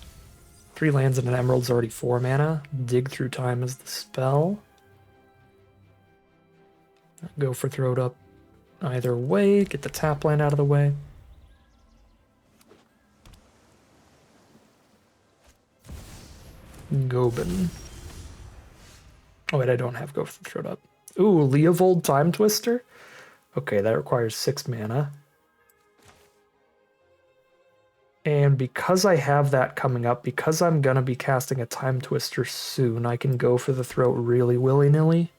3 lands and an Emerald's already 4 mana. Dig Through Time is the spell. Go for Throat up either way. Get the tap land out of the way. Gobin. Oh wait, I don't have Go for the Throat up. Ooh, Leovold Timetwister? Okay, that requires 6 mana. And because I have that coming up, because I'm going to be casting a Timetwister soon, I can go for the Throat really willy-nilly.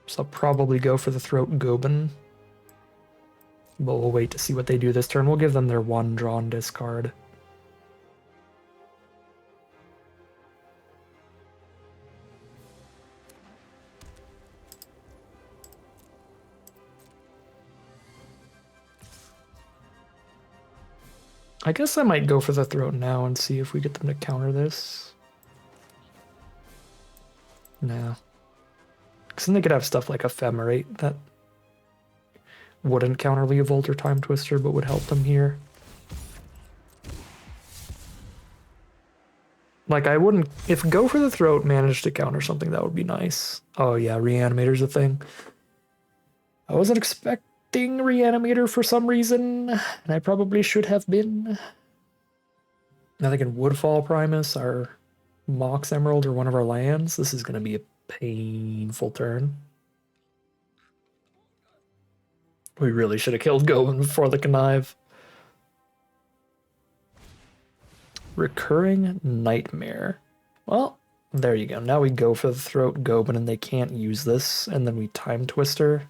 So I'll probably go for the Throat Gobin. But we'll wait to see what they do this turn. We'll give them their one drawn discard. I guess I might go for the throat now and see if we get them to counter this. No. Because then they could have stuff like Ephemerate that wouldn't counter Leovold or Timetwister, but would help them here. Like, I wouldn't... If Go for the Throat managed to counter something, that would be nice. Oh yeah, Reanimator's a thing. I wasn't expecting Reanimator for some reason, and I probably should have been. Now they can Woodfall Primus, our Mox Emerald, or one of our lands. This is going to be a painful turn. We really should have killed Goblin before the Connive. Recurring Nightmare. Well, there you go. Now we go for the Throat Goblin and they can't use this, and then we Timetwister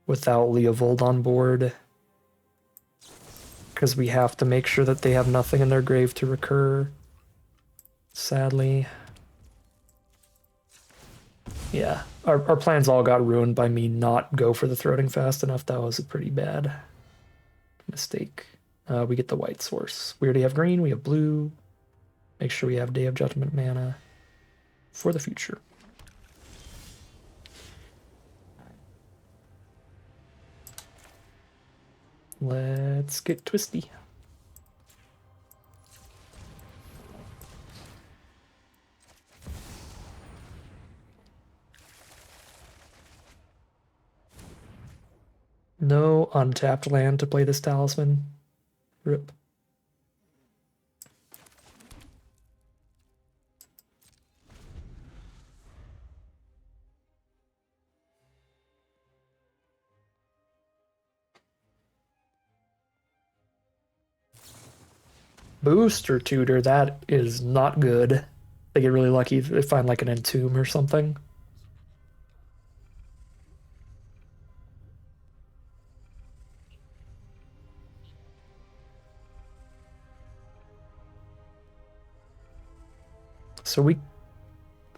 without Leovold on board. Because we have to make sure that they have nothing in their grave to recur. Sadly. Yeah, our plans all got ruined by me not go for the throating fast enough. That was a pretty bad mistake. We get the white source. We already have green, we have blue. Make sure we have Day of Judgment mana for the future. Let's get twisty. No untapped land to play this talisman. Rip. Booster Tutor, that is not good. They get really lucky if they find like an Entomb or something. So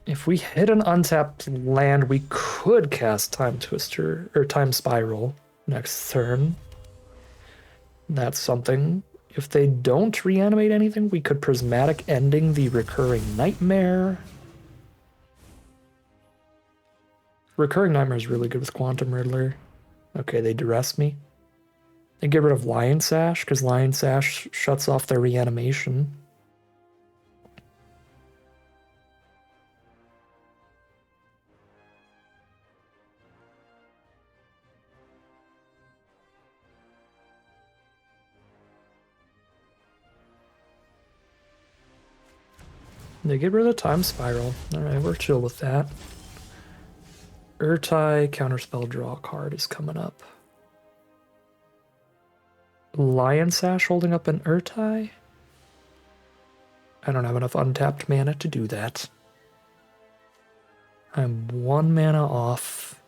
if we hit an untapped land, we could cast Timetwister or Time Spiral next turn. That's something. If they don't reanimate anything, we could Prismatic Ending the Recurring Nightmare. Recurring Nightmare is really good with Quantum Riddler. Okay, they duress me. They get rid of Lion Sash, because Lion Sash shuts off their reanimation. They get rid of the Time Spiral. Alright, we're chill with that. Urtai Counterspell Draw card is coming up. Lion Sash holding up an Urtai? I don't have enough untapped mana to do that. I'm 1 mana off.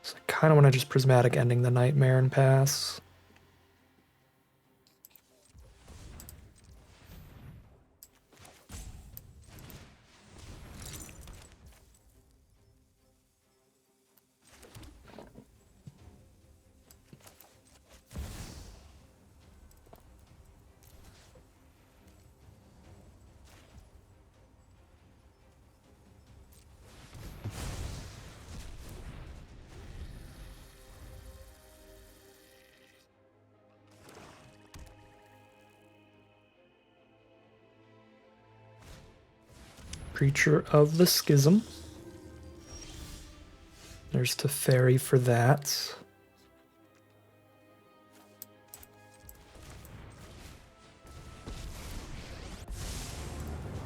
So I kind of want to just Prismatic Ending the Nightmare and pass. Creature of the Schism. There's Teferi for that.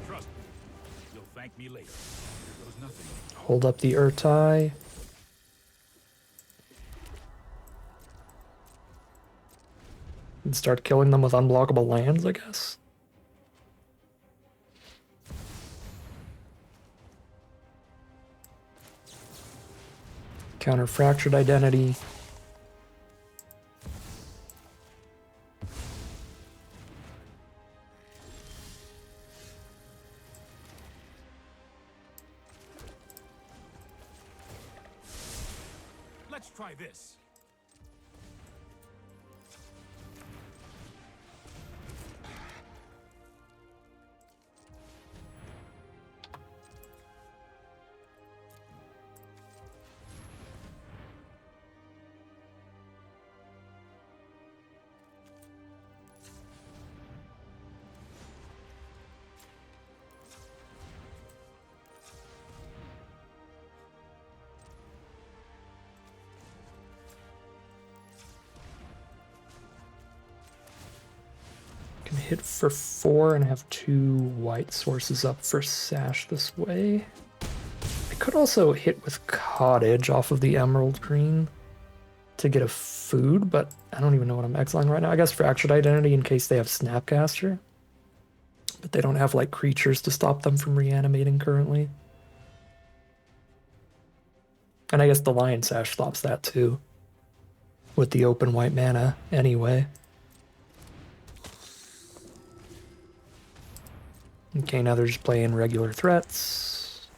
Trust me. You'll thank me later. Here goes nothing. Hold up the Urtai. And start killing them with unblockable lands, I guess. Counter Fractured Identity. Let's try this. Can hit for 4 and have 2 white sources up for Sash this way. I could also hit with Cottage off of the Emerald Green to get a food, but I don't even know what I'm exiling right now. I guess Fractured Identity in case they have Snapcaster. But they don't have like creatures to stop them from reanimating currently. And I guess the Lion Sash stops that too. With the open white mana anyway. Okay, now they're just playing regular threats.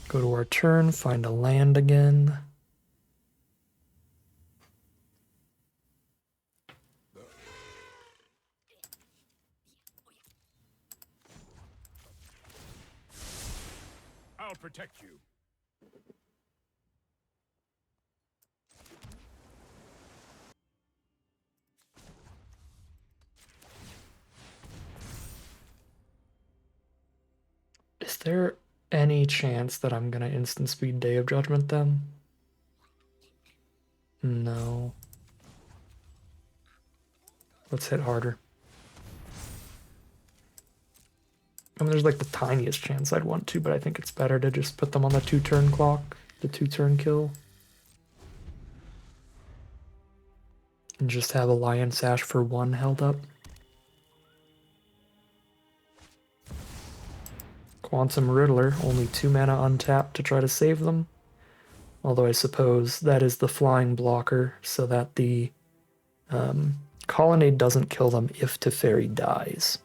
Go to our turn, find a land again. I'll protect you. Is there any chance that I'm gonna instant speed Day of Judgment them? No. Let's hit harder. I mean, there's like the tiniest chance I'd want to, but I think it's better to just put them on the 2-turn clock, the 2-turn kill. And just have a Lion Sash for 1 held up. Quantum Riddler, only 2 mana untapped to try to save them. Although I suppose that is the flying blocker, so that the Colonnade doesn't kill them if Teferi dies.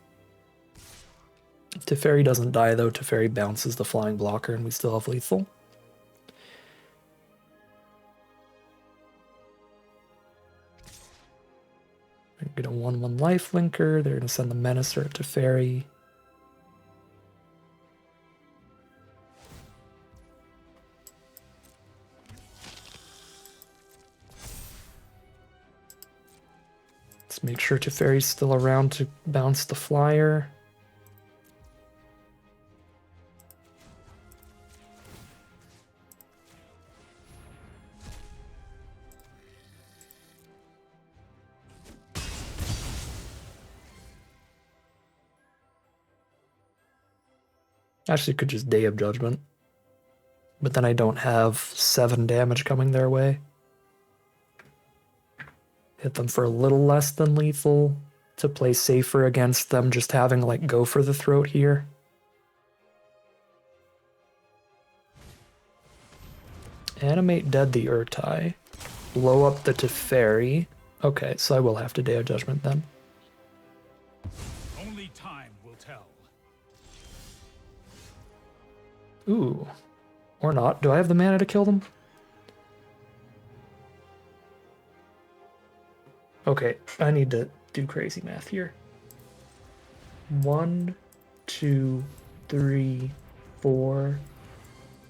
If Teferi doesn't die, though, Teferi bounces the flying blocker and we still have lethal. Get a 1/1 life linker. They're going to send the Menacer to Teferi. Let's make sure Teferi's still around to bounce the flyer. Actually, could just Day of Judgment. But then I don't have 7 damage coming their way. Hit them for a little less than lethal to play safer against them just having like go for the throat here. Animate Dead the Urtai. Blow up the Teferi. Okay, so I will have to Day of Judgment then. Only time will tell. Ooh. Or not. Do I have the mana to kill them? Okay, I need to do crazy math here. 1, 2, 3, 4,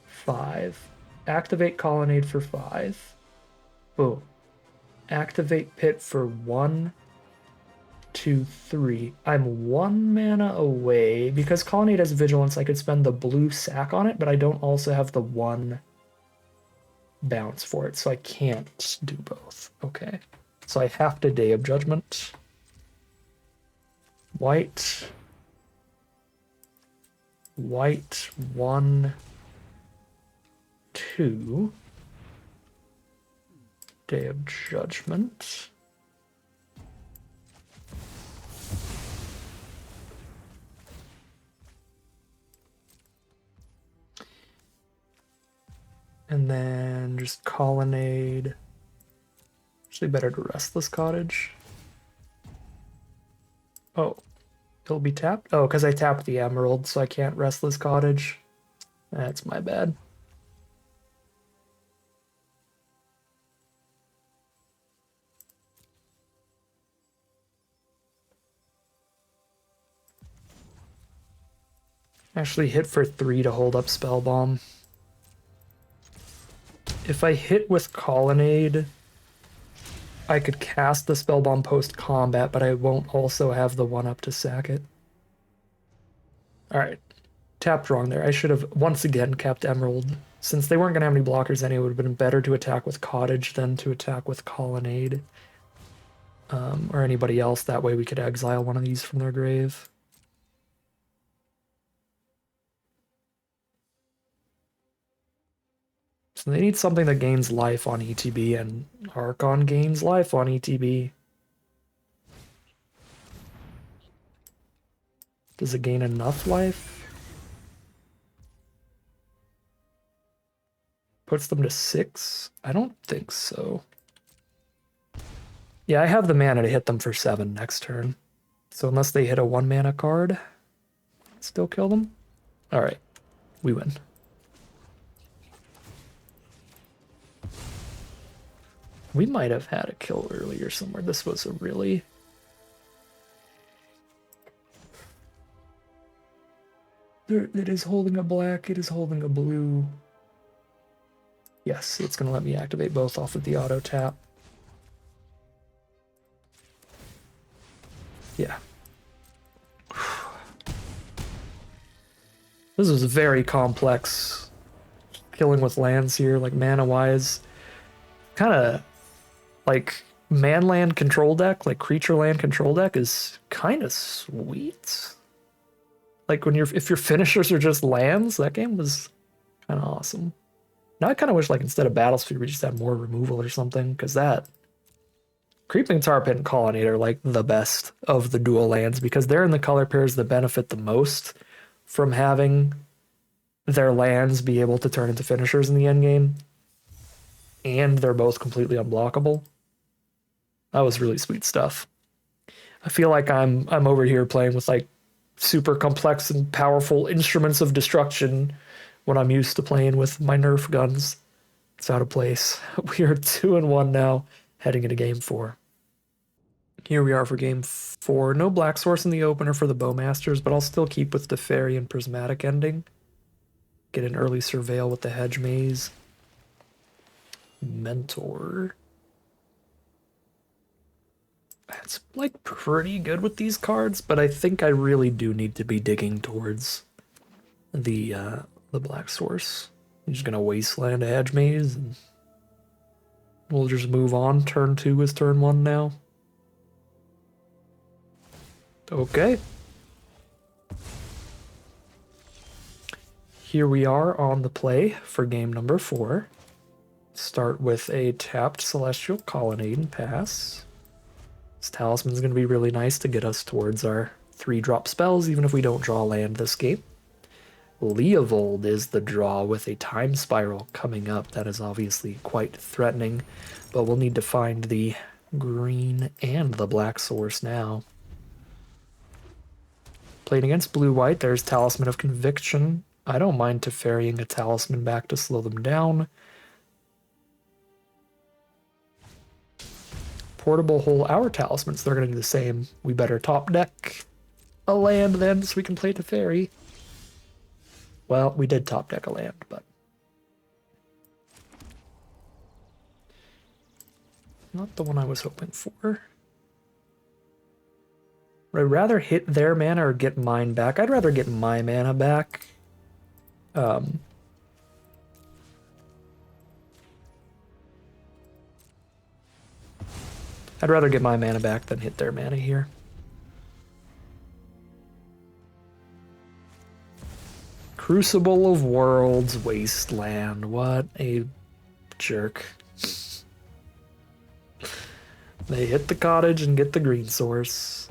5. Activate Colonnade for 5. Boom. Activate Pit for 1, 2, 3. I'm 1 mana away. Because Colonnade has Vigilance, I could spend the blue sack on it, but I don't also have the 1 bounce for it, so I can't do both. Okay. So I have to Day of Judgment. White. White, 1, 2. Day of Judgment. And then just colonnade. Actually better to Restless Cottage. Oh, it'll be tapped? Oh, because I tapped the Emerald, so I can't Restless Cottage. That's my bad. Actually hit for 3 to hold up Spell Bomb. If I hit with Colonnade, I could cast the Spell Bomb post-combat, but I won't also have the 1-up to sack it. Alright. Tapped wrong there. I should have once again kept Emerald. Since they weren't going to have any blockers anyway, it would have been better to attack with Cottage than to attack with Colonnade. Or anybody else. That way we could exile one of these from their grave. So they need something that gains life on ETB, and Archon gains life on ETB. Does it gain enough life? Puts them to 6? I don't think so. Yeah, I have the mana to hit them for 7 next turn. So unless they hit a 1-mana card, still kill them? Alright, we win. We might have had a kill earlier somewhere. This was a really... It is holding a black, it is holding a blue. Yes, it's going to let me activate both off of the auto tap. Yeah. This is very complex. Killing with lands here, like mana-wise. Kind of like man-land control deck, like creature land control deck is kind of sweet. Like when if your finishers are just lands, that game was kind of awesome. Now I kind of wish like instead of Battlesphere we just had more removal or something, because that Creeping Tar Pit and Colonnade are like the best of the dual lands because they're in the color pairs that benefit the most from having their lands be able to turn into finishers in the endgame. And they're both completely unblockable. That was really sweet stuff. I feel like I'm over here playing with like super complex and powerful instruments of destruction when I'm used to playing with my Nerf guns. It's out of place. We are 2-1 now, heading into game 4. Here we are for game 4. No Black Source in the opener for the Bowmasters, but I'll still keep with the Fairy and Prismatic ending. Get an early Surveil with the Hedge Maze. Mentor. That's like pretty good with these cards, but I think I really do need to be digging towards the Black Source. I'm just gonna Wasteland a Hedge Maze and we'll just move on. Turn 2 is turn 1 now. Okay. Here we are on the play for game number 4. Start with a tapped Celestial Colonnade and pass. This Talisman's going to be really nice to get us towards our 3-drop spells, even if we don't draw land this game. Leovold is the draw with a Time Spiral coming up. That is obviously quite threatening, but we'll need to find the green and the black source now. Playing against blue-white, there's Talisman of Conviction. I don't mind Teferrying a Talisman back to slow them down. Portable Hole our Talismans, they're going to do the same. We better top deck a land then so we can play Teferi. Well, we did top deck a land, but... not the one I was hoping for. Would I rather hit their mana or get mine back? I'd rather get my mana back. I'd rather get my mana back than hit their mana here. Crucible of Worlds, Wasteland. What a jerk. They hit the cottage and get the green source.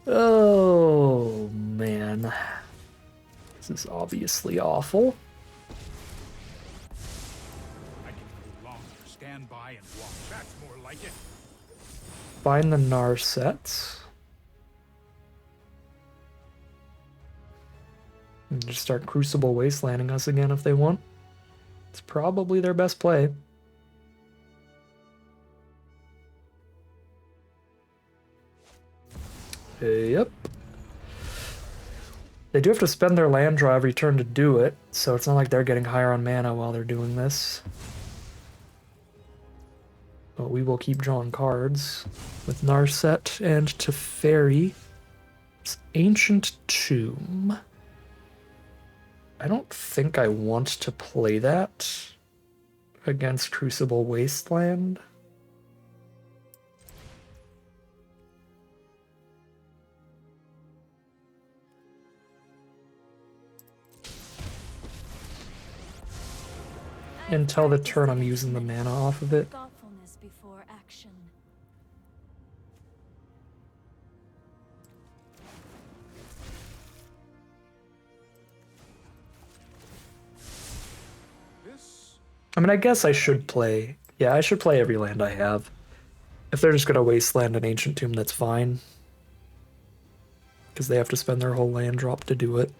Oh, man. This is obviously awful. stand by and watch. That's more like it. Find the Narsets. And just start Crucible Wastelanding us again if they want. It's probably their best play. Yep. They do have to spend their land draw every turn to do it, so it's not like they're getting higher on mana while they're doing this. But we will keep drawing cards with Narset and Teferi. It's Ancient Tomb. I don't think I want to play that against Crucible Wasteland. Until the turn I'm using the mana off of it. Thoughtfulness before action. I mean, I guess I should play. Yeah, I should play every land I have. If they're just gonna wasteland an Ancient Tomb, that's fine. Because they have to spend their whole land drop to do it.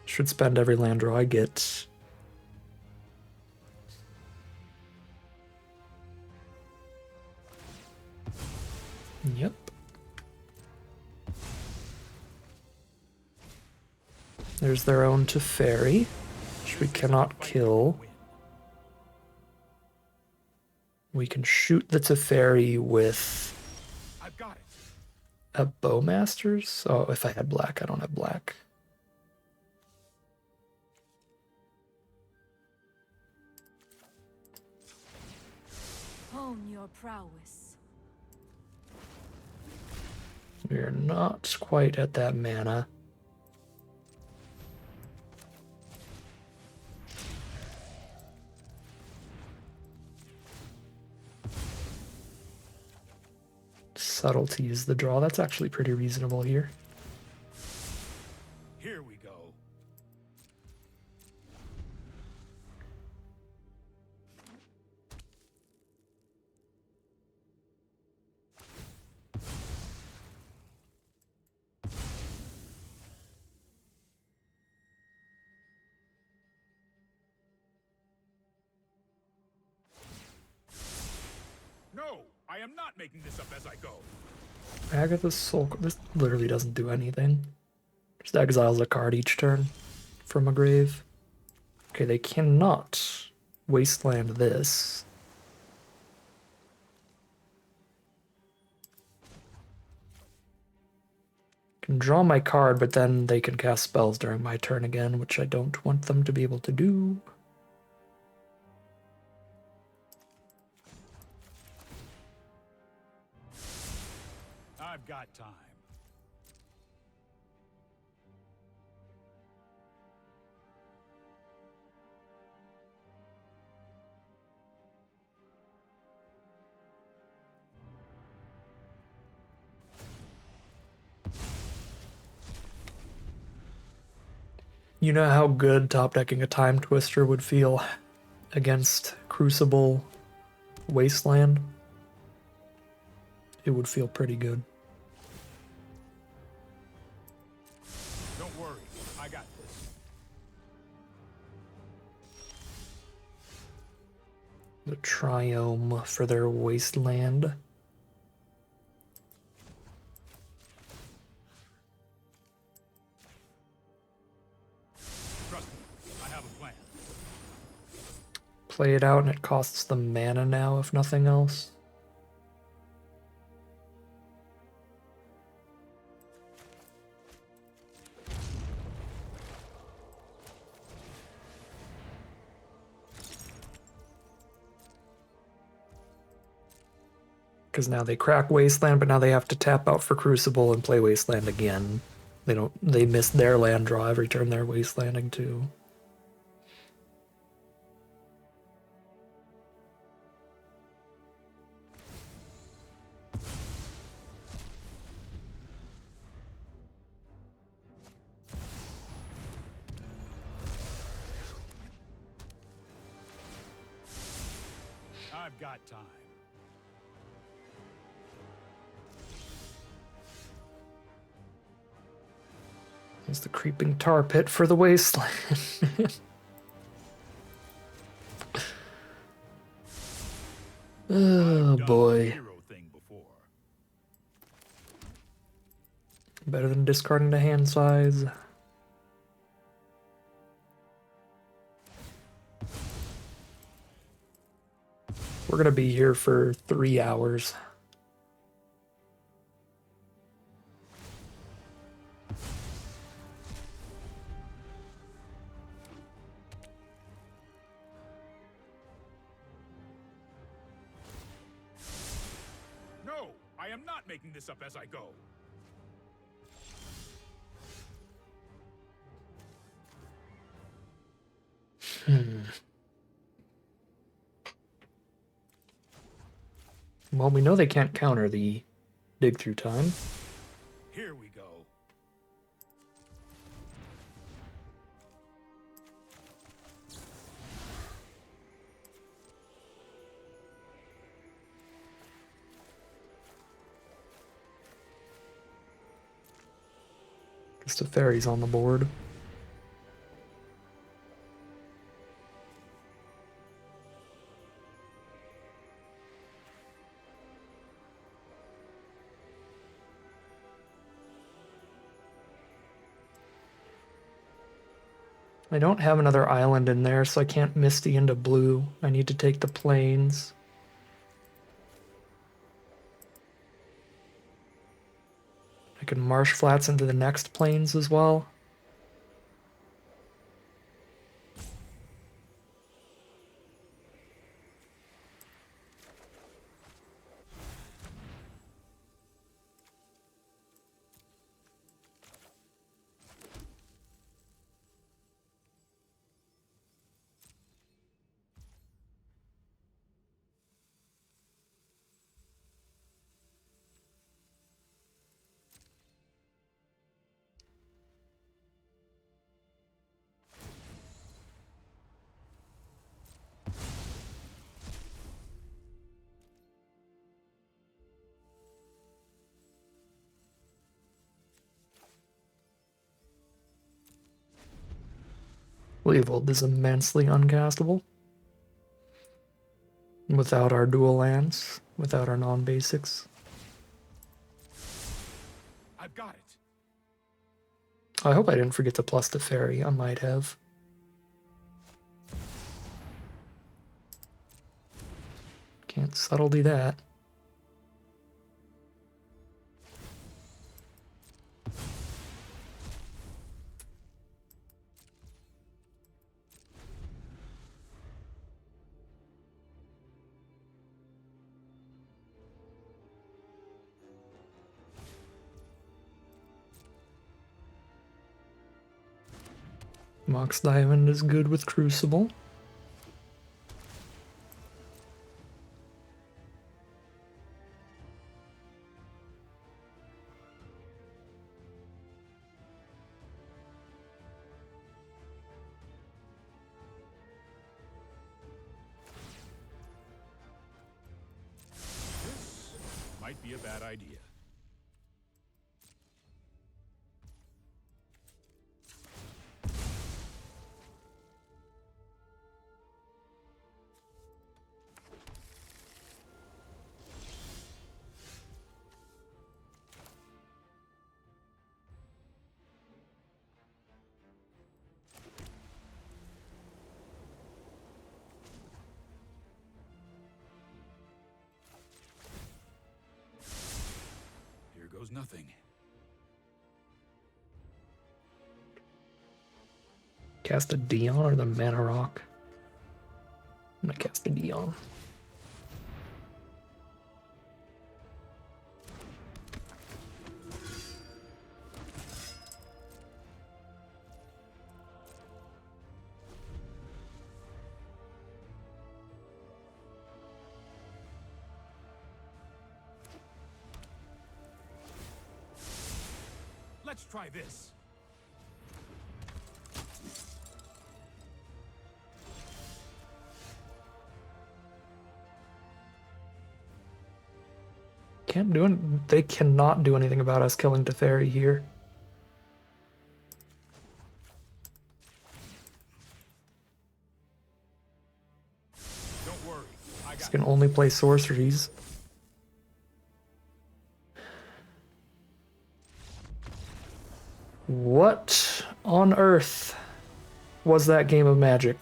Should spend every land draw I get. Yep. There's their own Teferi, which we cannot kill. We can shoot the Teferi with I've got it. a Bowmaster's. Oh, if I had black, I don't have black. Hone your prowess. We're not quite at that mana. Subtlety is the draw. That's actually pretty reasonable here. Here we go. No, I am not making this up as I go. Agatha's Soul. This literally doesn't do anything. Just exiles a card each turn from a grave. Okay, they cannot wasteland this. Can draw my card, but then they can cast spells during my turn again, which I don't want them to be able to do. I've got time. You know how good top decking a Timetwister would feel against Crucible Wasteland? It would feel pretty good. Don't worry, I got this. The Triome for their Wasteland. Trust me, I have a plan. Play it out and it costs them mana now, if nothing else. Because now they crack Wasteland, but now they have to tap out for Crucible and play Wasteland again. They miss their land draw every turn they're Wastelanding too. I've got time. There's the creeping tar pit for the wasteland. Oh I've done boy. the hero thing before. Better than discarding the hand size. We're gonna be here for 3 hours. No, I am not making this up as I go. Well, we know they can't counter the dig through time. Here we go. Just the fairies on the board. I don't have another island in there, so I can't Misty into blue. I need to take the plains. I can marsh flats into the next plains as well. Leovold is immensely uncastable. Without our dual lands, without our non-basics. I've got it. I hope I didn't forget to plus the fairy. I might have. Can't subtlety that. Mox Diamond is good with Crucible. This might be a bad idea. Here goes nothing. Cast a Dion or the Mana Rock? I'm gonna cast a Dion. Let's try this. They cannot do anything about us killing Teferi here. Don't worry. I This got can only play sorceries. What on earth was that game of Magic?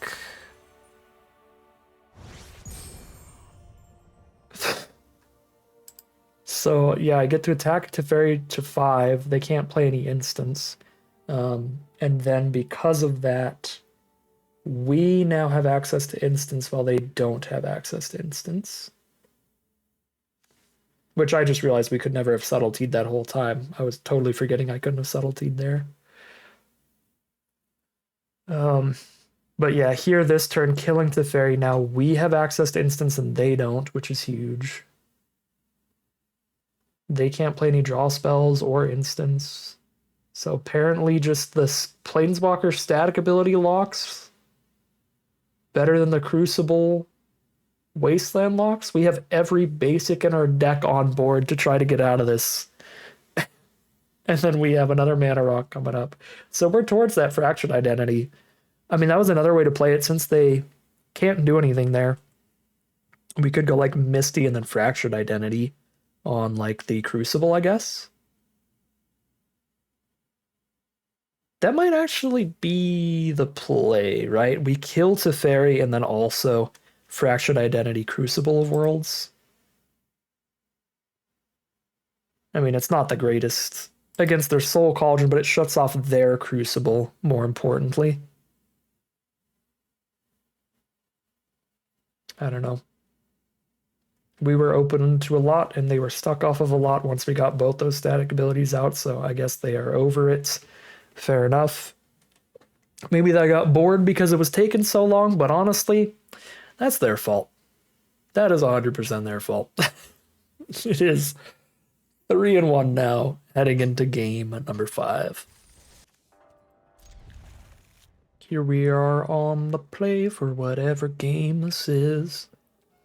So yeah, I get to attack Teferi to 5. They can't play any instants. And then because of that, we now have access to instants while they don't have access to instants. Which I just realized we could never have subtletied that whole time. I was totally forgetting I couldn't have subtletied there. But yeah, here this turn, killing Teferi. Now we have access to instants and they don't, which is huge. They can't play any draw spells or instants. So apparently just this Planeswalker static ability locks better than the Crucible Wasteland locks. We have every basic in our deck on board to try to get out of this. And then we have another mana rock coming up. So we're towards that fractured identity. I mean, that was another way to play it since they can't do anything there. We could go like Misty and then fractured identity on like the Crucible, I guess. That might actually be the play, right? We kill Teferi and then also Fractured Identity Crucible of Worlds. I mean, it's not the greatest against their Soul Cauldron, but it shuts off their Crucible, more importantly. I don't know. We were open to a lot, and they were stuck off of a lot once we got both those static abilities out, so I guess they are over it. Fair enough. Maybe they got bored because it was taking so long, but honestly, that's their fault. That is 100% their fault. It is 3-1 now, heading into game number 5. Here we are on the play for whatever game this is.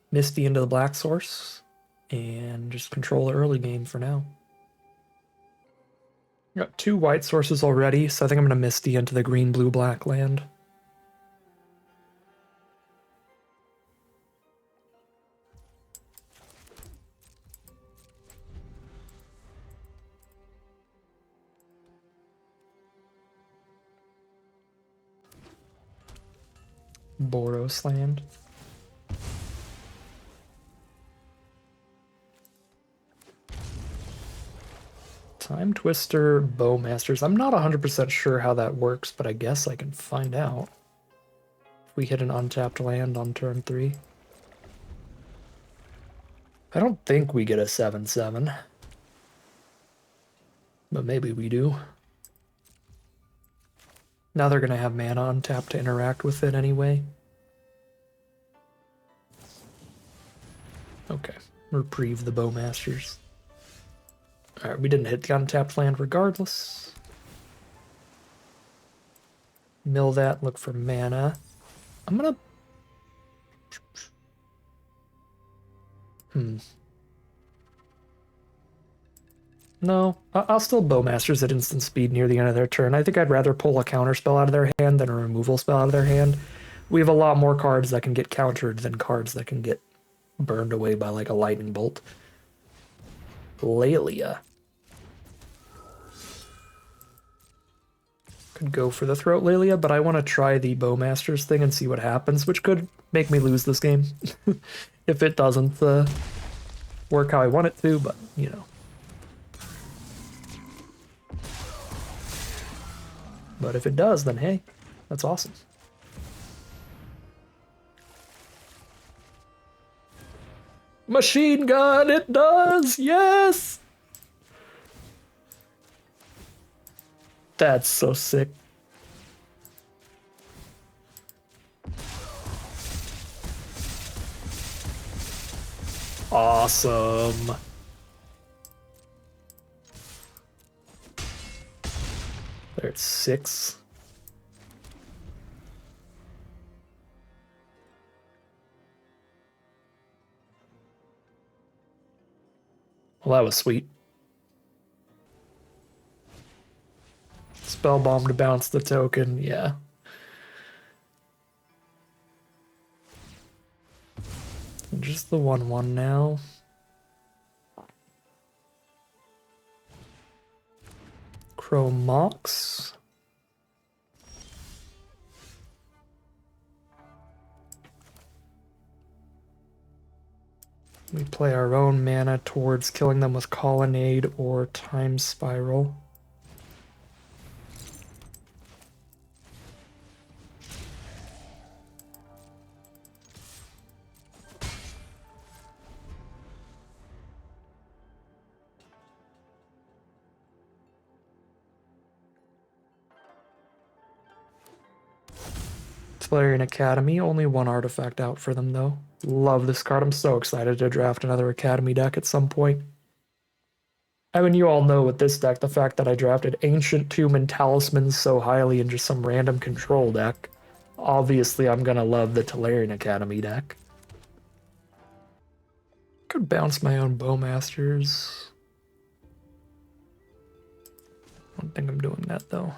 Misty into the black source, and just control the early game for now. Got 2 white sources already, so I think I'm going to Misty into the green-blue-black land. Boros land. Timetwister, Bowmasters. I'm not 100% sure how that works, but I guess I can find out. If we hit an untapped land on turn 3. I don't think we get a 7/7. But maybe we do. Now they're going to have mana untapped to interact with it anyway. Okay, reprieve the Bowmasters. Alright, we didn't hit the untapped land regardless. Mill that, look for mana. I'm gonna... No, I'll still Bowmasters at instant speed near the end of their turn. I think I'd rather pull a counter spell out of their hand than a removal spell out of their hand. We have a lot more cards that can get countered than cards that can get burned away by like a lightning bolt. Laelia. Could go for the Throat Laelia, but I want to try the Bowmasters thing and see what happens, which could make me lose this game if it doesn't work how I want it to, but you know. But if it does, then hey, that's awesome. Machine gun, it does! Yes! That's so sick. Awesome. There's 6. Well, that was sweet. Spell bomb to bounce the token, yeah. Just the 1/1 now. Chromox. We play our own mana towards killing them with Colonnade or Time Spiral. Valerian Academy, only one artifact out for them though. Love this card. I'm so excited to draft another Academy deck at some point. I mean, you all know with this deck, the fact that I drafted Ancient Tomb and Talismans so highly in just some random control deck. Obviously, I'm gonna love the Valerian Academy deck. Could bounce my own Bowmasters. I don't think I'm doing that though.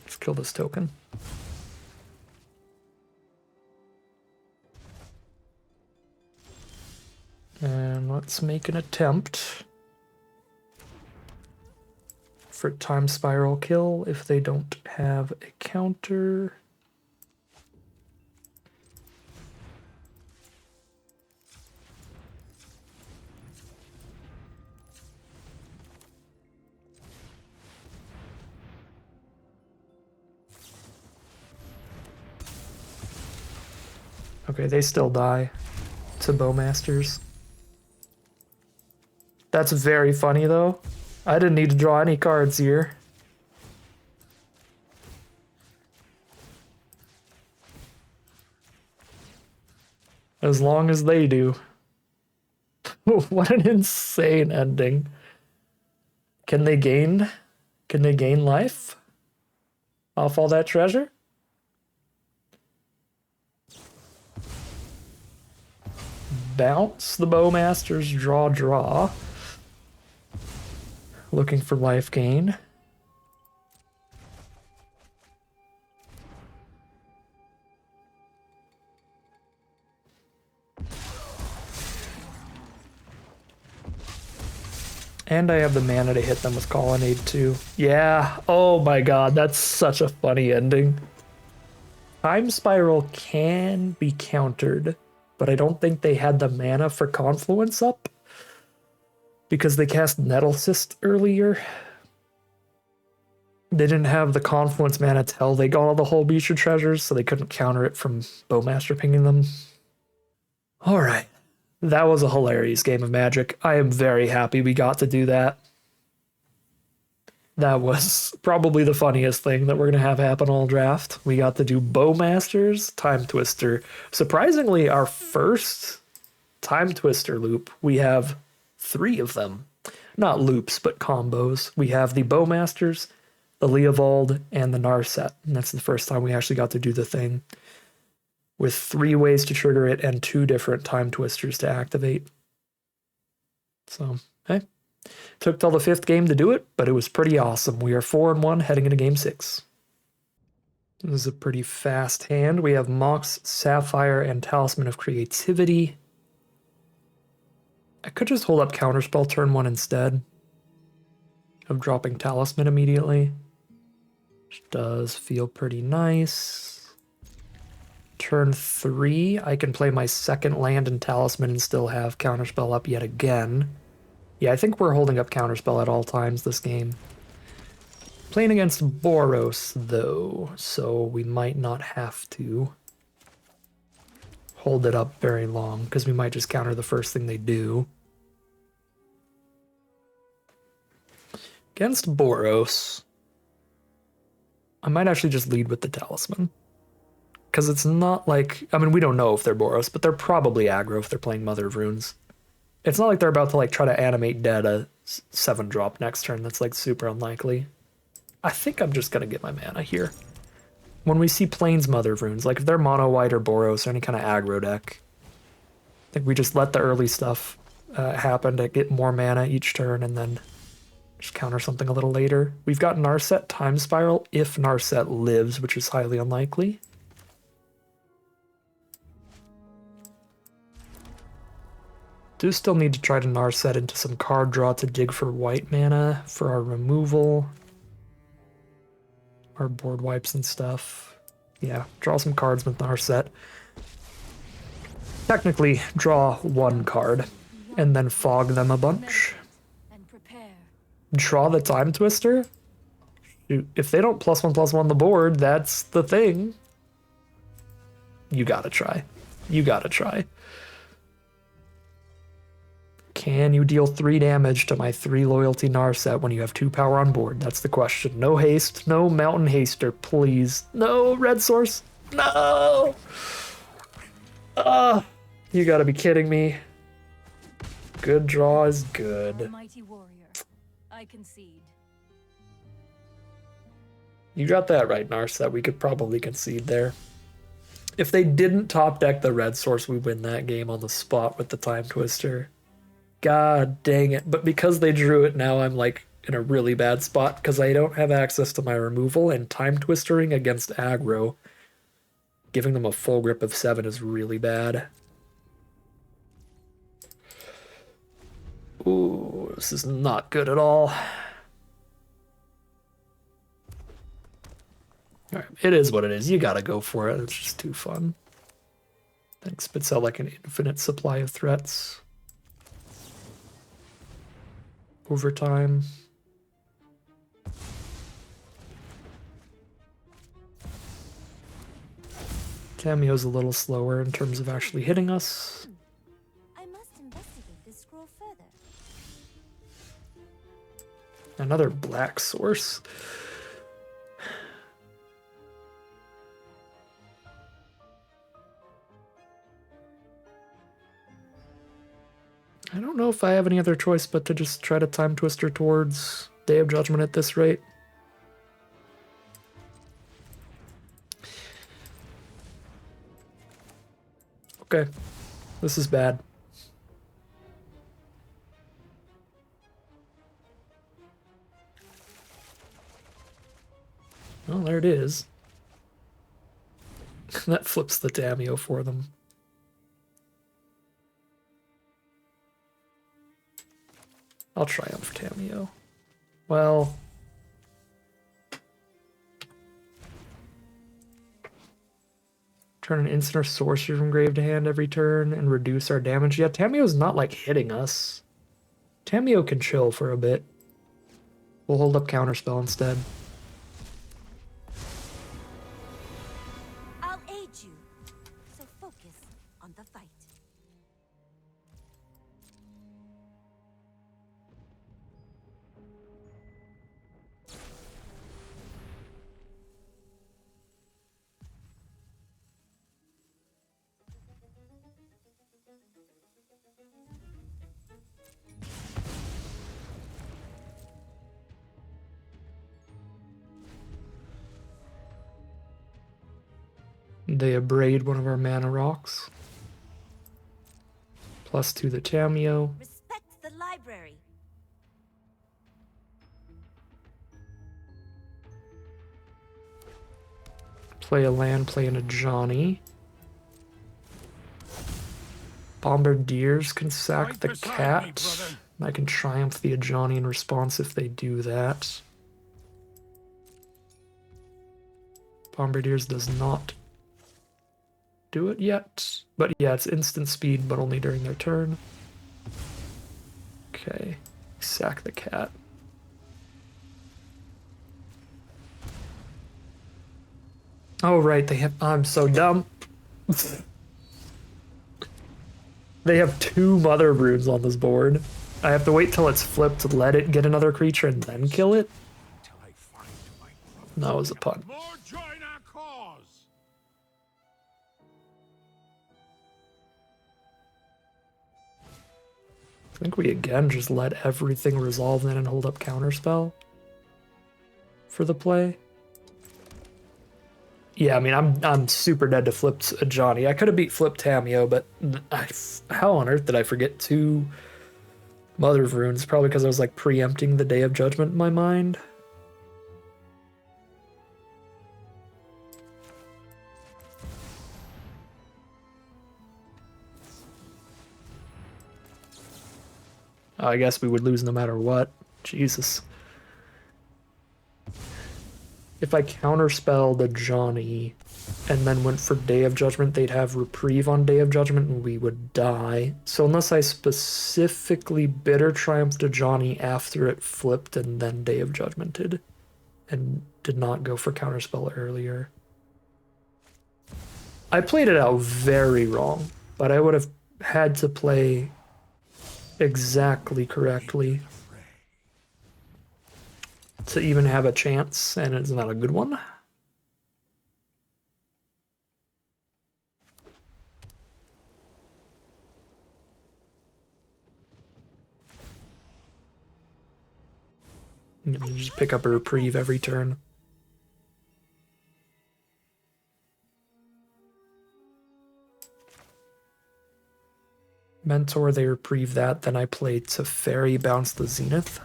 Let's kill this token. And let's make an attempt for Time Spiral kill if they don't have a counter. Okay, they still die to Bowmasters. That's very funny, though. I didn't need to draw any cards here. As long as they do. What an insane ending. Can they gain life off all that treasure? Bounce the Bowmasters, draw. Looking for life gain. And I have the mana to hit them with Colonnade too. Yeah, oh my god, that's such a funny ending. Time Spiral can be countered, but I don't think they had the mana for Confluence up. Because they cast Nettle Cyst earlier. They didn't have the Confluence mana till they got all the whole Beecher treasures, so they couldn't counter it from Bowmaster pinging them. Alright. That was a hilarious game of Magic. I am very happy we got to do that. That was probably the funniest thing that we're going to have happen all draft. We got to do Bowmasters, Timetwister. Surprisingly, our first Timetwister loop, we have 3 of them. Not loops, but combos. We have the Bowmasters, the Leovold, and the Narset. And that's the first time we actually got to do the thing. With 3 ways to trigger it and 2 different Timetwisters to activate. So, hey. Took till the 5th game to do it, but it was pretty awesome. We are 4-1 heading into game 6. This is a pretty fast hand. We have Mox, Sapphire, and Talisman of Creativity. I could just hold up Counterspell turn 1 instead of dropping Talisman immediately. Which does feel pretty nice. Turn 3, I can play my second land and Talisman and still have Counterspell up yet again. Yeah, I think we're holding up Counterspell at all times this game. Playing against Boros, though, so we might not have to hold it up very long, because we might just counter the first thing they do. Against Boros, I might actually just lead with the Talisman. Because it's not like, I mean, we don't know if they're Boros, but they're probably aggro if they're playing Mother of Runes. It's not like they're about to like try to animate dead a 7-drop next turn. That's like super unlikely. I think I'm just gonna get my mana here. When we see Plains Mother of Runes, like if they're mono white or Boros or any kind of aggro deck, I think we just let the early stuff happen to get more mana each turn and then just counter something a little later. We've got Narset Time Spiral if Narset lives, which is highly unlikely. Do still need to try to Narset into some card draw to dig for white mana for our removal. Our board wipes and stuff. Yeah, draw some cards with Narset. Technically, draw one card and then fog them a bunch. And prepare. Draw the Timetwister? Shoot, if they don't +1/+1 the board, that's the thing. You gotta try. You gotta try. Can you deal 3 damage to my 3 loyalty Narset when you have 2 power on board? That's the question. No haste, no mountain haster, please. No red source. No! You gotta be kidding me. Good draw is good. Mighty warrior, I concede. You got that right, Narset. We could probably concede there. If they didn't top deck the red source, we win that game on the spot with the Timetwister. God dang it. But because they drew it now, I'm like in a really bad spot because I don't have access to my removal, and Timetwistering against aggro, giving them a full grip of 7 is really bad. Ooh, this is not good at all. Alright, it is what it is. You gotta go for it. It's just too fun. Then spits out like an infinite supply of threats. Overtime. Tameo's a little slower in terms of actually hitting us. I must investigate this scroll further. Another black source. I don't know if I have any other choice but to just try to Timetwister towards Day of Judgment at this rate. Okay, this is bad. Well, there it is. That flips the Tameo for them. I'll Triumph Tameo. Well... turn an instant or sorcery from grave to hand every turn and reduce our damage. Yeah, Tameo's not like hitting us. Tameo can chill for a bit. We'll hold up Counterspell instead. I'll aid you. So focus on the fight. They abrade one of our mana rocks. +2 the Tameo. Respect the library. Play a land, play in a Johnny. Bombardiers can sack Right the beside me, cat. brother. I can Triumph the Ajani in response if they do that. Bombardiers does not do it yet. But yeah, it's instant speed, but only during their turn. Okay. Sack the cat. Oh, right, they have... I'm so dumb. They have 2 Mother Runes on this board. I have to wait till it's flipped to let it get another creature and then kill it? Till I find my brother. That was a pun. More join our cause. I think we again just let everything resolve then and hold up Counterspell for the play. Yeah, I mean, I'm super dead to flipped Johnny. I could have beat Flip Tameo, but how on earth did I forget 2 Mother of Runes, probably because I was like preempting the Day of Judgment in my mind. I guess we would lose no matter what. Jesus. If I counterspelled a Johnny and then went for Day of Judgment, they'd have Reprieve on Day of Judgment and we would die. So unless I specifically Bitter Triumphed a Johnny after it flipped and then Day of Judgmented and did not go for counterspell earlier. I played it out very wrong, but I would have had to play exactly correctly to even have a chance, and it's not a good one. You just pick up a reprieve every turn. Mentor, they reprieve that, then I play Teferi, bounce the Zenith.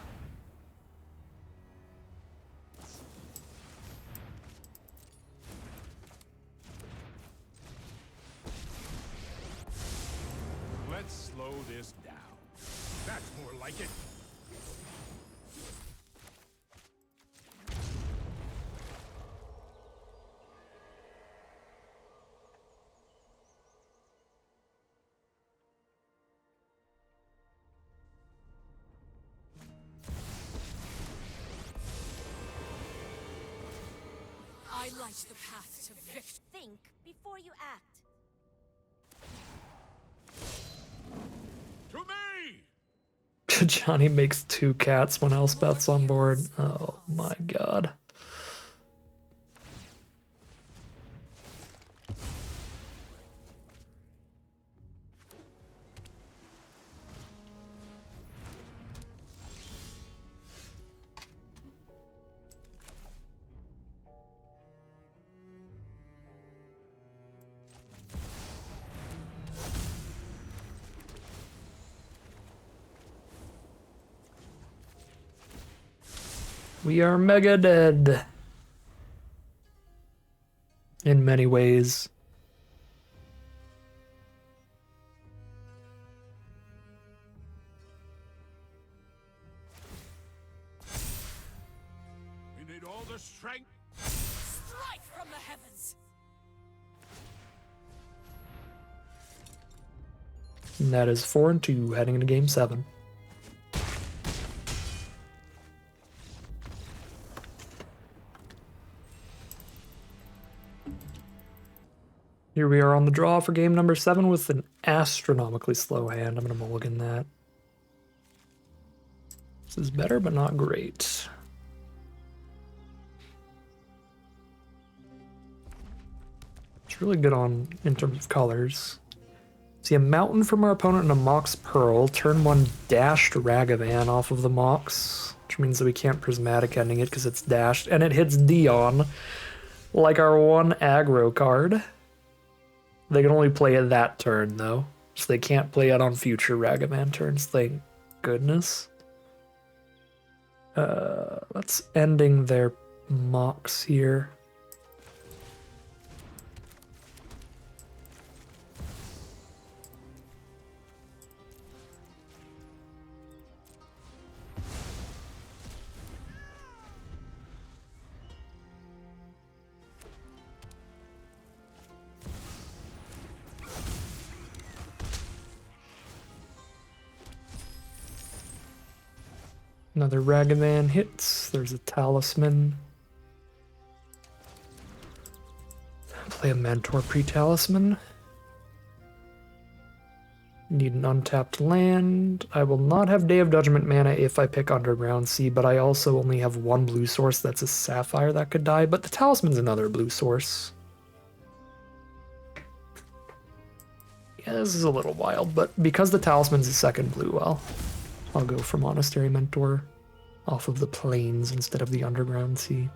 Let's slow this down. That's more like it. I light the path to victory. Think before you act. To me! Johnny makes 2 cats when Elspeth's on board. Oh my god. We are mega dead. In many ways. We need all the strength. Strike from the heavens. And that is 4-2 heading into game 7. Here we are on the draw for game number 7 with an astronomically slow hand. I'm going to mulligan that. This is better, but not great. It's really good in terms of colors. See a mountain from our opponent and a Mox Pearl. Turn 1 dashed Ragavan off of the Mox, which means that we can't prismatic ending it because it's dashed. And it hits Dion, like our 1 aggro card. They can only play it that turn, though. So they can't play it on future Ragavan turns, thank goodness. Let's ending their Mox here. Another Ragavan hits. There's a Talisman. Play a Mentor pre-Talisman. Need an untapped land. I will not have Day of Judgment mana if I pick Underground Sea, but I also only have 1 blue source. That's a Sapphire that could die, but the Talisman's another blue source. Yeah, this is a little wild, but because the Talisman's a 2nd blue, well, I'll go for Monastery Mentor off of the plains instead of the Underground Sea.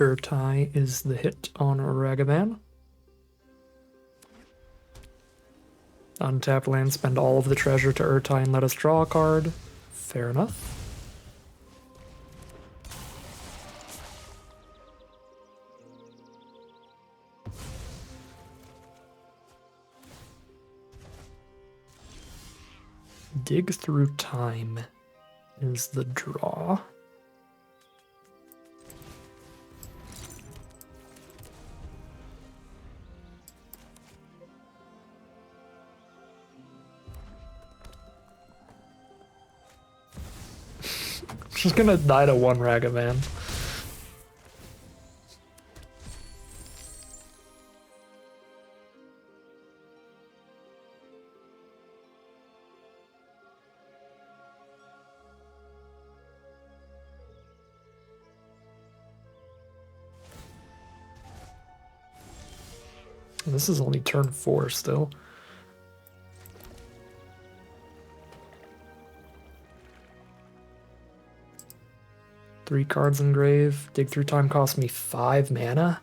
Urtai is the hit on Ragavan. Untap land, spend all of the treasure to Urtai and let us draw a card. Fair enough. Dig Through Time is the draw. I'm just gonna die to one Ragavan. This is only turn 4 still. Three cards in grave. Dig Through Time cost me 5 mana.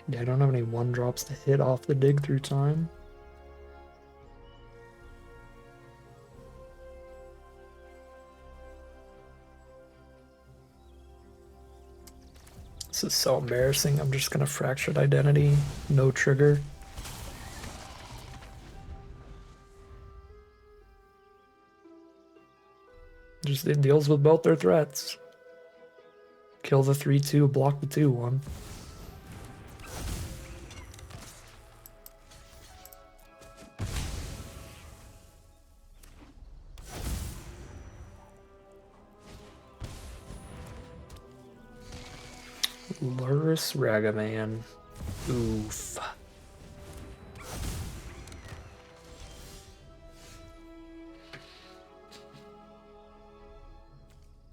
Yeah, I don't have any 1-drops to hit off the Dig Through Time. This is so embarrassing. I'm just gonna Fractured Identity. No trigger. Just it deals with both their threats. Kill the 3/2, block the 2/1. Luris Ragavan. Oof.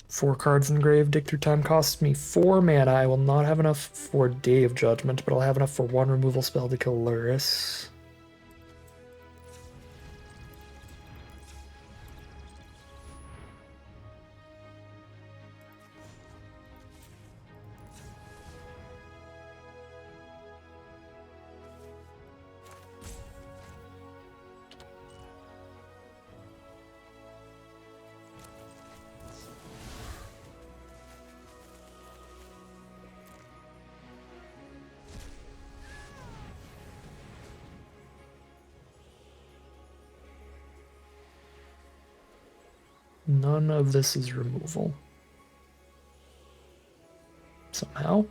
Four cards engraved. Dig Through Time costs me 4 mana. I will not have enough for Day of Judgment, but I'll have enough for 1 removal spell to kill Luris. None of this is removal. Somehow.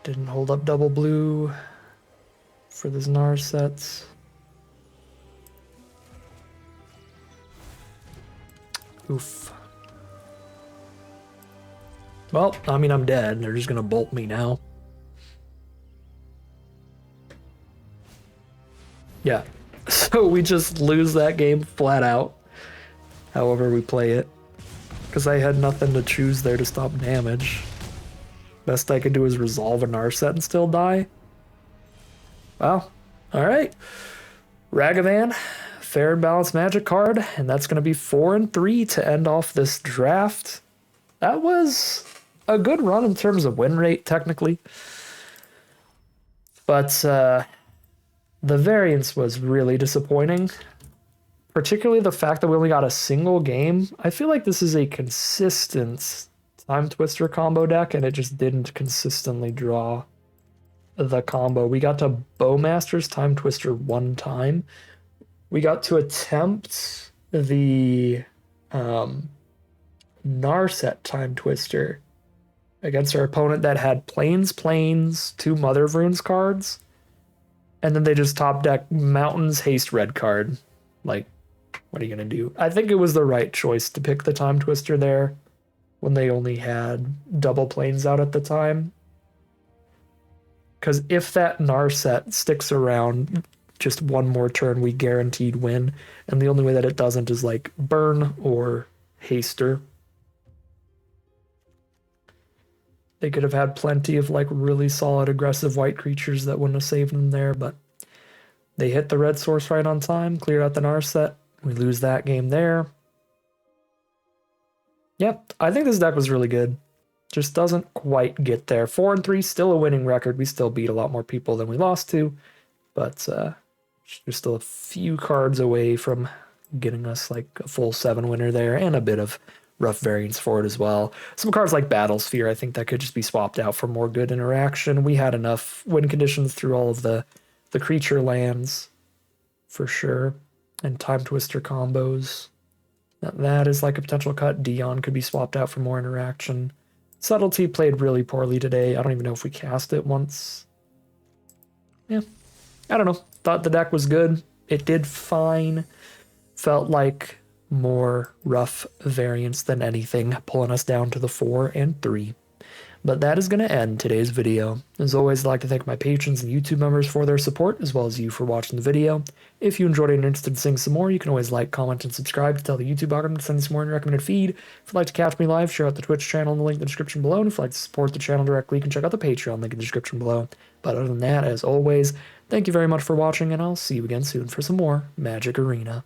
Didn't hold up double blue for the Znar sets. Oof. Well, I mean, I'm dead. They're just gonna bolt me now. Yeah. So we just lose that game flat out. However we play it. Because I had nothing to choose there to stop damage. Best I could do is resolve a Narset and still die. Well, alright. Ragavan, fair and balanced magic card, and that's going to be 4 and 3 to end off this draft. That was a good run in terms of win rate, technically. But the variance was really disappointing. Particularly the fact that we only got a single game. I feel like this is a consistent Timetwister combo deck, and it just didn't consistently draw the combo. We got to Bowmaster's Timetwister 1 time. We got to attempt the Narset Timetwister against our opponent that had Plains, 2 Mother of Runes cards, and then they just top deck Mountains, Haste red card. Like, what are you gonna do? I think it was the right choice to pick the Timetwister there when they only had double Plains out at the time. Because if that Narset sticks around just one more turn, we guaranteed win. And the only way that it doesn't is like burn or haster. They could have had plenty of like really solid aggressive white creatures that wouldn't have saved them there, but they hit the red source right on time, cleared out the Narset, We lose that game there. Yep, I think this deck was really good. Just doesn't quite get there. 4-3, still a winning record. We still beat a lot more people than we lost to, but we're still a few cards away from getting us like a full 7 winner there, and a bit of rough variance for it as well. Some cards like Battlesphere, I think that could just be swapped out for more good interaction. We had enough win conditions through all of the creature lands, for sure, and Timetwister combos. That is like a potential cut. Dion could be swapped out for more interaction. Subtlety played really poorly today. I don't even know if we cast it once. Yeah, I don't know. Thought the deck was good. It did fine. Felt like more rough variance than anything, pulling us down to the 4 and 3. But that is going to end today's video. As always, I'd like to thank my patrons and YouTube members for their support, as well as you for watching the video. If you enjoyed it and are interested in seeing some more, you can always like, comment, and subscribe to tell the YouTube algorithm to send you some more in your recommended feed. If you'd like to catch me live, share out the Twitch channel in the link in the description below. And if you'd like to support the channel directly, you can check out the Patreon link in the description below. But other than that, as always, thank you very much for watching, and I'll see you again soon for some more Magic Arena.